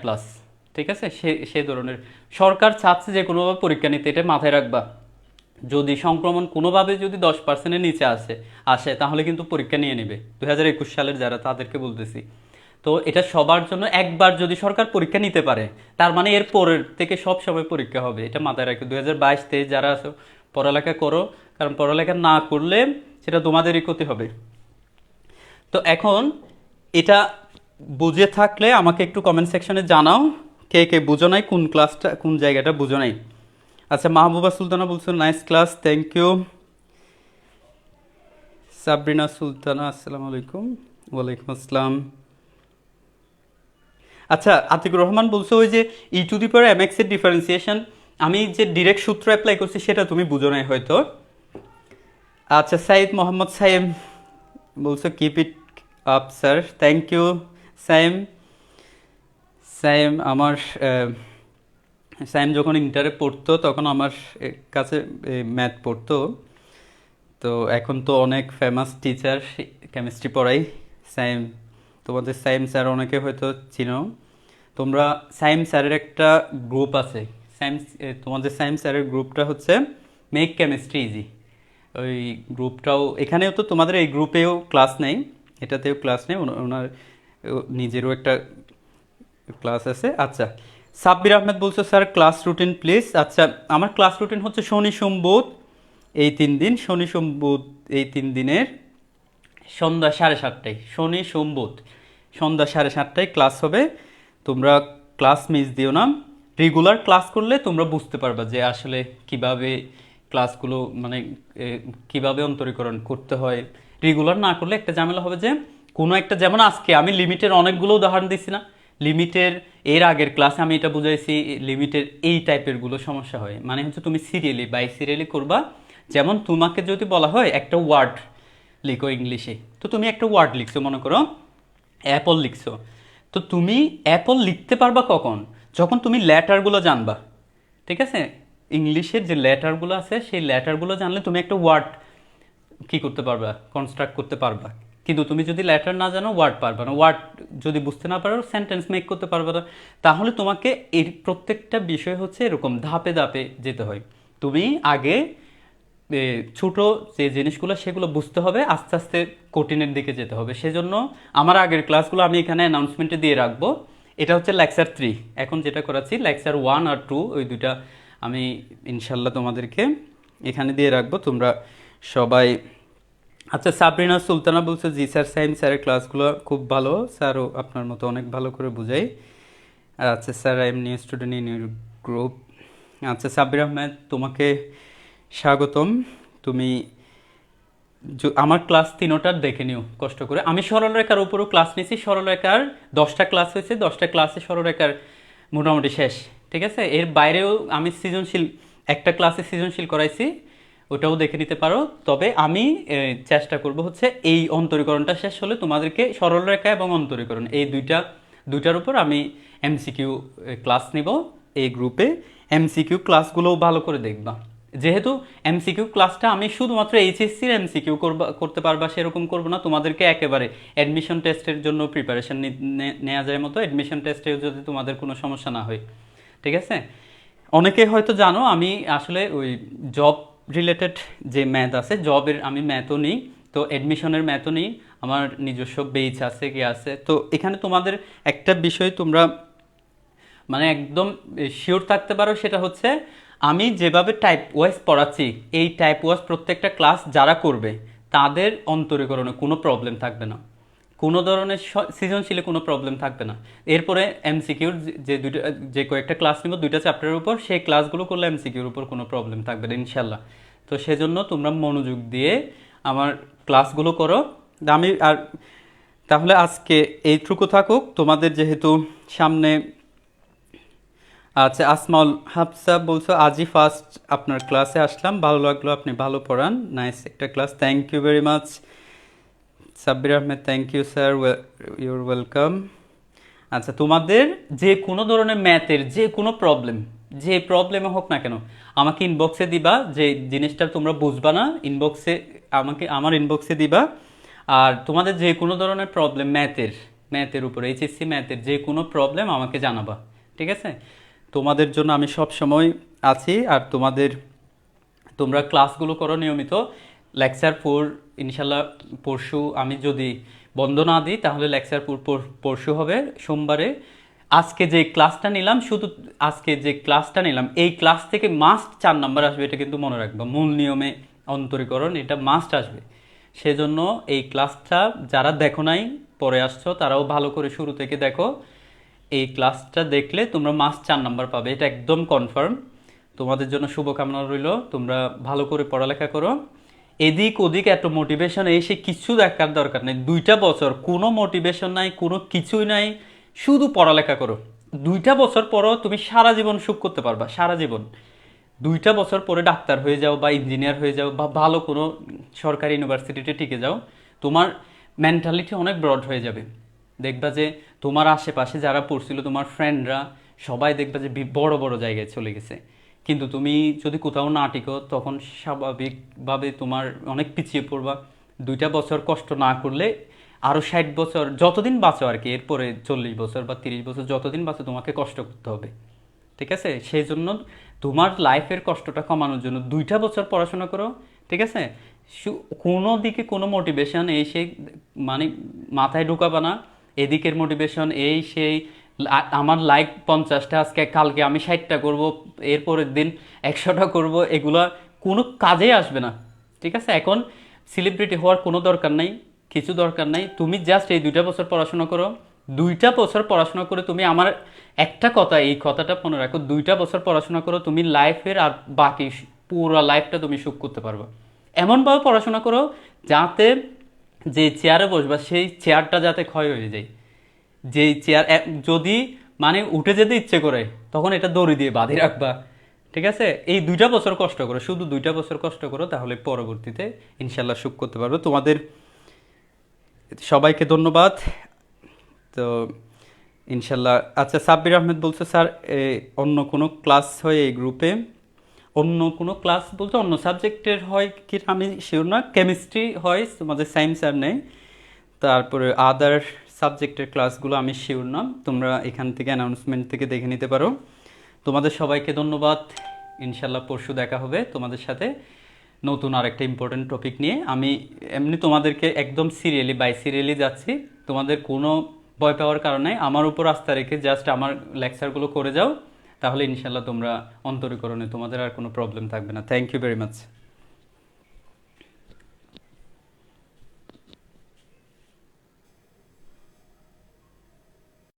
ঠিক আছে, সে ধরনের সরকার চাচ্ছে যে কোনোভাবে পরীক্ষা নিতে, এটা মাথায় রাখবা, যদি সংক্রমণ কোনোভাবে যদি 10%-এর নিচে আসে তাহলে কিন্তু পরীক্ষা নিয়ে নেবে, 2021 সালের যারা তাদেরকে বলতেছি। তো এটা সবার জন্য, একবার যদি সরকার পরীক্ষা নিতে পারে তার মানে এর পরের থেকে সব সময় পরীক্ষা হবে, এটা মাথায় রাখো। 2022-তে যারা আছো পড়ালেখা করো, কারণ পড়ালেখা না করলে সেটা তোমাদেরই ক্ষতি হবে। তো এখন এটা বুঝে থাকলে আমাকে একটু কমেন্ট সেকশনে জানাও কে কে বুঝো নাই, কোন ক্লাসটা কোন জায়গাটা বুঝো নাই। আচ্ছা, মাহবুবা সুলতানা বলছো nice class, thank you. Sabrina Sultana আসসালামু আলাইকুম। ওয়ালাইকুম আসসালাম। আচ্ছা, আতিকুর রহমান বলছো ওই যে e to the power mx এর ডিফারেন্সিয়েশন আমি যে ডিরেক্ট সূত্র অ্যাপ্লাই করছি সেটা তুমি বুঝো নাই হয়তো। আচ্ছা, সাইদ মোহাম্মদ সাইম বলছো keep it up sir, thank you. Saim, Saim আমার সাইম যখন ইন্টারে পড়তো তখন আমার কাছে ম্যাথ পড়তো। তো এখন তো অনেক ফেমাস টিচার, কেমিস্ট্রি পড়াই সাইম। তোমাদের সাইম স্যার অনেকে হয়তো চিনো তোমরা। সাইম স্যারের একটা গ্রুপ আছে, সাইম তোমাদের সাইম স্যারের গ্রুপটা হচ্ছে মেক কেমিস্ট্রি ইজি। ওই গ্রুপটাও এখানেও তো তোমাদের এই গ্রুপেও ক্লাস নেই, এটাতেও ক্লাস নেই, ওনার নিজেরও একটা ক্লাস আছে। আচ্ছা, সাব্বির আহমেদ বলছো স্যার ক্লাস রুটিন প্লিজ। আচ্ছা, আমার ক্লাস রুটিন হচ্ছে শনি সোম বুধ এই 3 দিন, শনি সোম বুধ এই 3 দিনের সন্ধ্যা 7:30টায়, শনি সোম বুধ সন্ধ্যা 7:30টায় ক্লাস হবে। তোমরা ক্লাস মিস দিও না। রেগুলার ক্লাস করলে তোমরা বুঝতে পারবা যে আসলে কিভাবে ক্লাসগুলো মানে কিভাবে অন্তরীকরণ করতে হয়। রেগুলার না করলে একটা ঝামেলা হবে যে কোনো একটা, যেমন আজকে আমি লিমিটের অনেকগুলো উদাহরণ দিচ্ছি না, লিমিটের এর আগের ক্লাসে আমি এটা বুঝাইছি লিমিটের এই টাইপের গুলো সমস্যা হয়। মানে হচ্ছে তুমি সিরিয়ালি বাই সিরিয়ালি করবা। যেমন তোমাকে যদি বলা হয় একটা ওয়ার্ড লিখো ইংলিশে, তো তুমি একটা ওয়ার্ড লিখছো, মনে করো অ্যাপল লিখছো, তো তুমি অ্যাপল লিখতে পারবা কখন? যখন তুমি লেটারগুলো জানবা। ঠিক আছে, ইংলিশের যে লেটারগুলো আছে সেই লেটারগুলো জানলে তুমি একটা ওয়ার্ড কি করতে পারবা, কনস্ট্রাক্ট করতে পারবা। কিন্তু তুমি যদি লেটার না জানো ওয়ার্ড পারবা না, ওয়ার্ড যদি বুঝতে না পারো সেন্টেন্স মেক করতে পারবে না। তাহলে তোমাকে এই প্রত্যেকটা বিষয় হচ্ছে এরকম ধাপে ধাপে যেতে হয়। তুমি আগে ছোট যে জিনিসগুলো সেগুলো বুঝতে হবে, আস্তে আস্তে কঠিনের দিকে যেতে হবে। সেজন্য আমার আগের ক্লাসগুলো আমি এখানে অ্যানাউন্সমেন্টে দিয়ে রাখবো। এটা হচ্ছে লেকচার 3, এখন যেটা করাচ্ছি লেকচার 1 আর 2, ওই দুইটা আমি ইনশাল্লাহ তোমাদেরকে এখানে দিয়ে রাখবো, তোমরা সবাই। আচ্ছা, সাবরিনা সুলতানা বলছে জি স্যার, সাইম স্যারের ক্লাসগুলো খুব ভালো, স্যারও আপনার মতো অনেক ভালো করে বুঝাই। আচ্ছা sir, I am new student in your group. আচ্ছা সাব্বির আহমেদ, তোমাকে স্বাগতম। তুমি আমার ক্লাস 3টার দেখে নিও কষ্ট করে। আমি সরলরেখার উপরও ক্লাস নিয়েছি, সরলরেখার 10টা ক্লাস হয়েছে, 10টা ক্লাসে সরলরেখার মোটামুটি শেষ। ঠিক আছে, এর বাইরেও আমি সৃজনশীল একটা ক্লাসে সৃজনশীল করাইছি, ওটাও দেখে নিতে পারো। তবে আমি চেষ্টা করব হচ্ছে এই অন্তরীকরণটা শেষ হলে তোমাদেরকে সরলরেখা এবং অন্তরীকরণ এই দুইটার উপর আমি এমসিকিউ ক্লাস নিব এই গ্রুপে। এমসিকিউ ক্লাসগুলোও ভালো করে দেখবা। যেহেতু এমসিকিউ ক্লাসটা আমি শুধুমাত্র এইচএসসির এমসিকিউ করতে পারবা সেরকম করব না, তোমাদেরকে একেবারে অ্যাডমিশন টেস্টের জন্য প্রিপারেশন নেওয়া যায় মতো, অ্যাডমিশন টেস্টে যদি তোমাদের কোনো সমস্যা না হয়। ঠিক আছে, অনেকে হয়তো জানো আমি আসলে ওই জব রিলেটেড যে ম্যাথ আছে, জবের আমি ম্যাথও নিই, তো অ্যাডমিশনের ম্যাথও নিই, আমার নিজস্ব বেইচ আছে কি আছে। তো এখানে তোমাদের একটা বিষয় তোমরা মানে একদম শিওর থাকতে পারো, সেটা হচ্ছে আমি যেভাবে টাইপ ওয়াইজ পড়াচ্ছি, এই টাইপ ওয়াইজ প্রত্যেকটা ক্লাস যারা করবে তাদের অন্তরীকরণে কোনো প্রবলেম থাকবে না, কোনো ধরনের সৃজনশীলে কোনো প্রবলেম থাকবে না। এরপরে এমসিকিউর যে কয়েকটা ক্লাস নিব 2টা চ্যাপ্টারের উপর, সেই ক্লাসগুলো করলে এমসিকিউর উপর কোনো প্রবলেম থাকবে না ইনশাল্লাহ। তো সেজন্য তোমরা মনোযোগ দিয়ে আমার ক্লাসগুলো করো। আমি আর তাহলে আজকে এইটুকু থাকুক তোমাদের, যেহেতু সামনে। আচ্ছা, আসমাউল হাফসা বলছো আজই ফার্স্ট আপনার ক্লাসে আসলাম, ভালো লাগলো, আপনি ভালো পড়ান, নাইস একটা class, thank you very much. Sabbir Ahmed, thank you sir, you're welcome. আচ্ছা, তোমাদের যে কোনো ধরনের ম্যাথের যে কোনো প্রবলেম, যে প্রবলেমে হোক না কেন, আমাকে ইনবক্সে দিবা। যে জিনিসটা তোমরা বুঝবা না ইনবক্সে আমাকে আমার ইনবক্সে দিবা। আর তোমাদের যে কোনো ধরনের প্রবলেম ম্যাথের উপর, এইচএসসি ম্যাথের যে কোনো প্রবলেম আমাকে জানাবা। ঠিক আছে, তোমাদের জন্য আমি সব সময় আছি। আর তোমরা ক্লাসগুলো করো নিয়মিত। লেকচার 4 ইনশাল্লাহ পরশু, আমি যদি বন্ধ না দিই তাহলে লেকচার পরশু হবে সোমবারে। আজকে যে ক্লাসটা নিলাম, শুধু আজকে যে ক্লাসটা নিলাম এই ক্লাস থেকে মাস্ট 4 নাম্বার আসবে, এটা কিন্তু মনে রাখবা। মূল নিয়মে অন্তরীকরণ এটা মাস্ট আসবে। সেজন্য এই ক্লাসটা যারা দেখো নাই, পরে আসছো, তারাও ভালো করে শুরু থেকে দেখো। এই ক্লাসটা দেখলে তোমরা মাস্ট 4 নাম্বার পাবে, এটা একদম কনফার্ম। তোমাদের জন্য শুভকামনা রইল, তোমরা ভালো করে পড়ালেখা করো। এদিক ওদিক এত মোটিভেশন এসে কিছু দেখার দরকার নেই। 2টা বছর কোনো মোটিভেশন নাই, কোনো কিছুই নাই, শুধু পড়ালেখা করো। 2টা বছর পরও তুমি সারা জীবন সুখ করতে পারবা, সারা জীবন। 2টা বছর পরে ডাক্তার হয়ে যাও বা ইঞ্জিনিয়ার হয়ে যাও বা ভালো কোনো সরকারি ইউনিভার্সিটিতে টিকে যাও, তোমার মেন্টালিটি অনেক ব্রড হয়ে যাবে। দেখবা যে তোমার আশেপাশে যারা পড়ছিল, তোমার ফ্রেন্ডরা সবাই দেখবা যে বড় বড় জায়গায় চলে গেছে, কিন্তু তুমি যদি কোথাও না টিকো তখন স্বাভাবিকভাবে তোমার অনেক পিছিয়ে পড়বা। 2টা বছর কষ্ট না করলে আরও 60 বছর যতদিন বাঁচো আর কি, এরপরে 40 বছর বা 30 বছর যতদিন বাঁচো তোমাকে কষ্ট করতে হবে। ঠিক আছে, সেই জন্য তোমার লাইফের কষ্টটা কমানোর জন্য 2টা বছর পড়াশোনা করো। ঠিক আছে, কোনো দিকে কোনো মোটিভেশন এই সেই মানে মাথায় ঢুকাবা না, এদিকের মোটিভেশন এই সেই আমার লাইক 50টা আজকে, কালকে আমি 60টা করব, এরপরের দিন 100টা করব, এগুলা কোনো কাজেই আসবে না। ঠিক আছে, এখন সেলিব্রিটি হওয়ার কোনো দরকার নাই, কিছু দরকার নাই, তুমি জাস্ট এই 2টা বছর পড়াশোনা করো। 2টা বছর পড়াশোনা করে তুমি, আমার একটা কথা, এই কথাটা মনে রাখো, 2টা বছর পড়াশোনা করো, তুমি লাইফের আর বাকি পুরো লাইফটা তুমি সুখ করতে পারবে। এমনভাবে পড়াশোনা করো যাতে যে চেয়ারে বসবা সেই চেয়ারটা যাতে ক্ষয় হয়ে যায়। যেই চেয়ার যদি মানে উঠে যেতে ইচ্ছে করে তখন এটা দড়ি দিয়ে বাঁধি রাখবা। ঠিক আছে, এই 2টা বছর কষ্ট করো, শুধু 2টা বছর কষ্ট করো, তাহলে পরবর্তীতে ইনশাল্লাহ সুখ করতে পারবে। তোমাদের সবাইকে ধন্যবাদ। তো ইনশাল্লাহ। আচ্ছা, সাব্বির আহমেদ বলছে স্যার অন্য কোনো ক্লাস হয় এই গ্রুপে? অন্য কোনো ক্লাস বলতে অন্য সাবজেক্টের হয় কি আমি শিওর না, কেমিস্ট্রি হয়, তোমাদের সায়েন্স আর নেই। তারপরে আদার সাবজেক্টের ক্লাসগুলো আমি শিওর না, তোমরা এখান থেকে অ্যানাউন্সমেন্ট থেকে দেখে নিতে পারো। তোমাদের সবাইকে ধন্যবাদ। ইনশাল্লাহ পরশু দেখা হবে তোমাদের সাথে নতুন আরেকটা ইম্পর্টেন্ট টপিক নিয়ে। আমি এমনি তোমাদেরকে একদম সিরিয়ালি বাই সিরিয়ালি যাচ্ছি, তোমাদের কোনো ভয় পাওয়ার কারণে আমার উপর আস্থা রেখে জাস্ট আমার লেকচারগুলো করে যাও, তাহলে ইনশাল্লাহ তোমরা অন্তরীকরণে তোমাদের আর কোনো প্রবলেম থাকবে না। Thank you very much.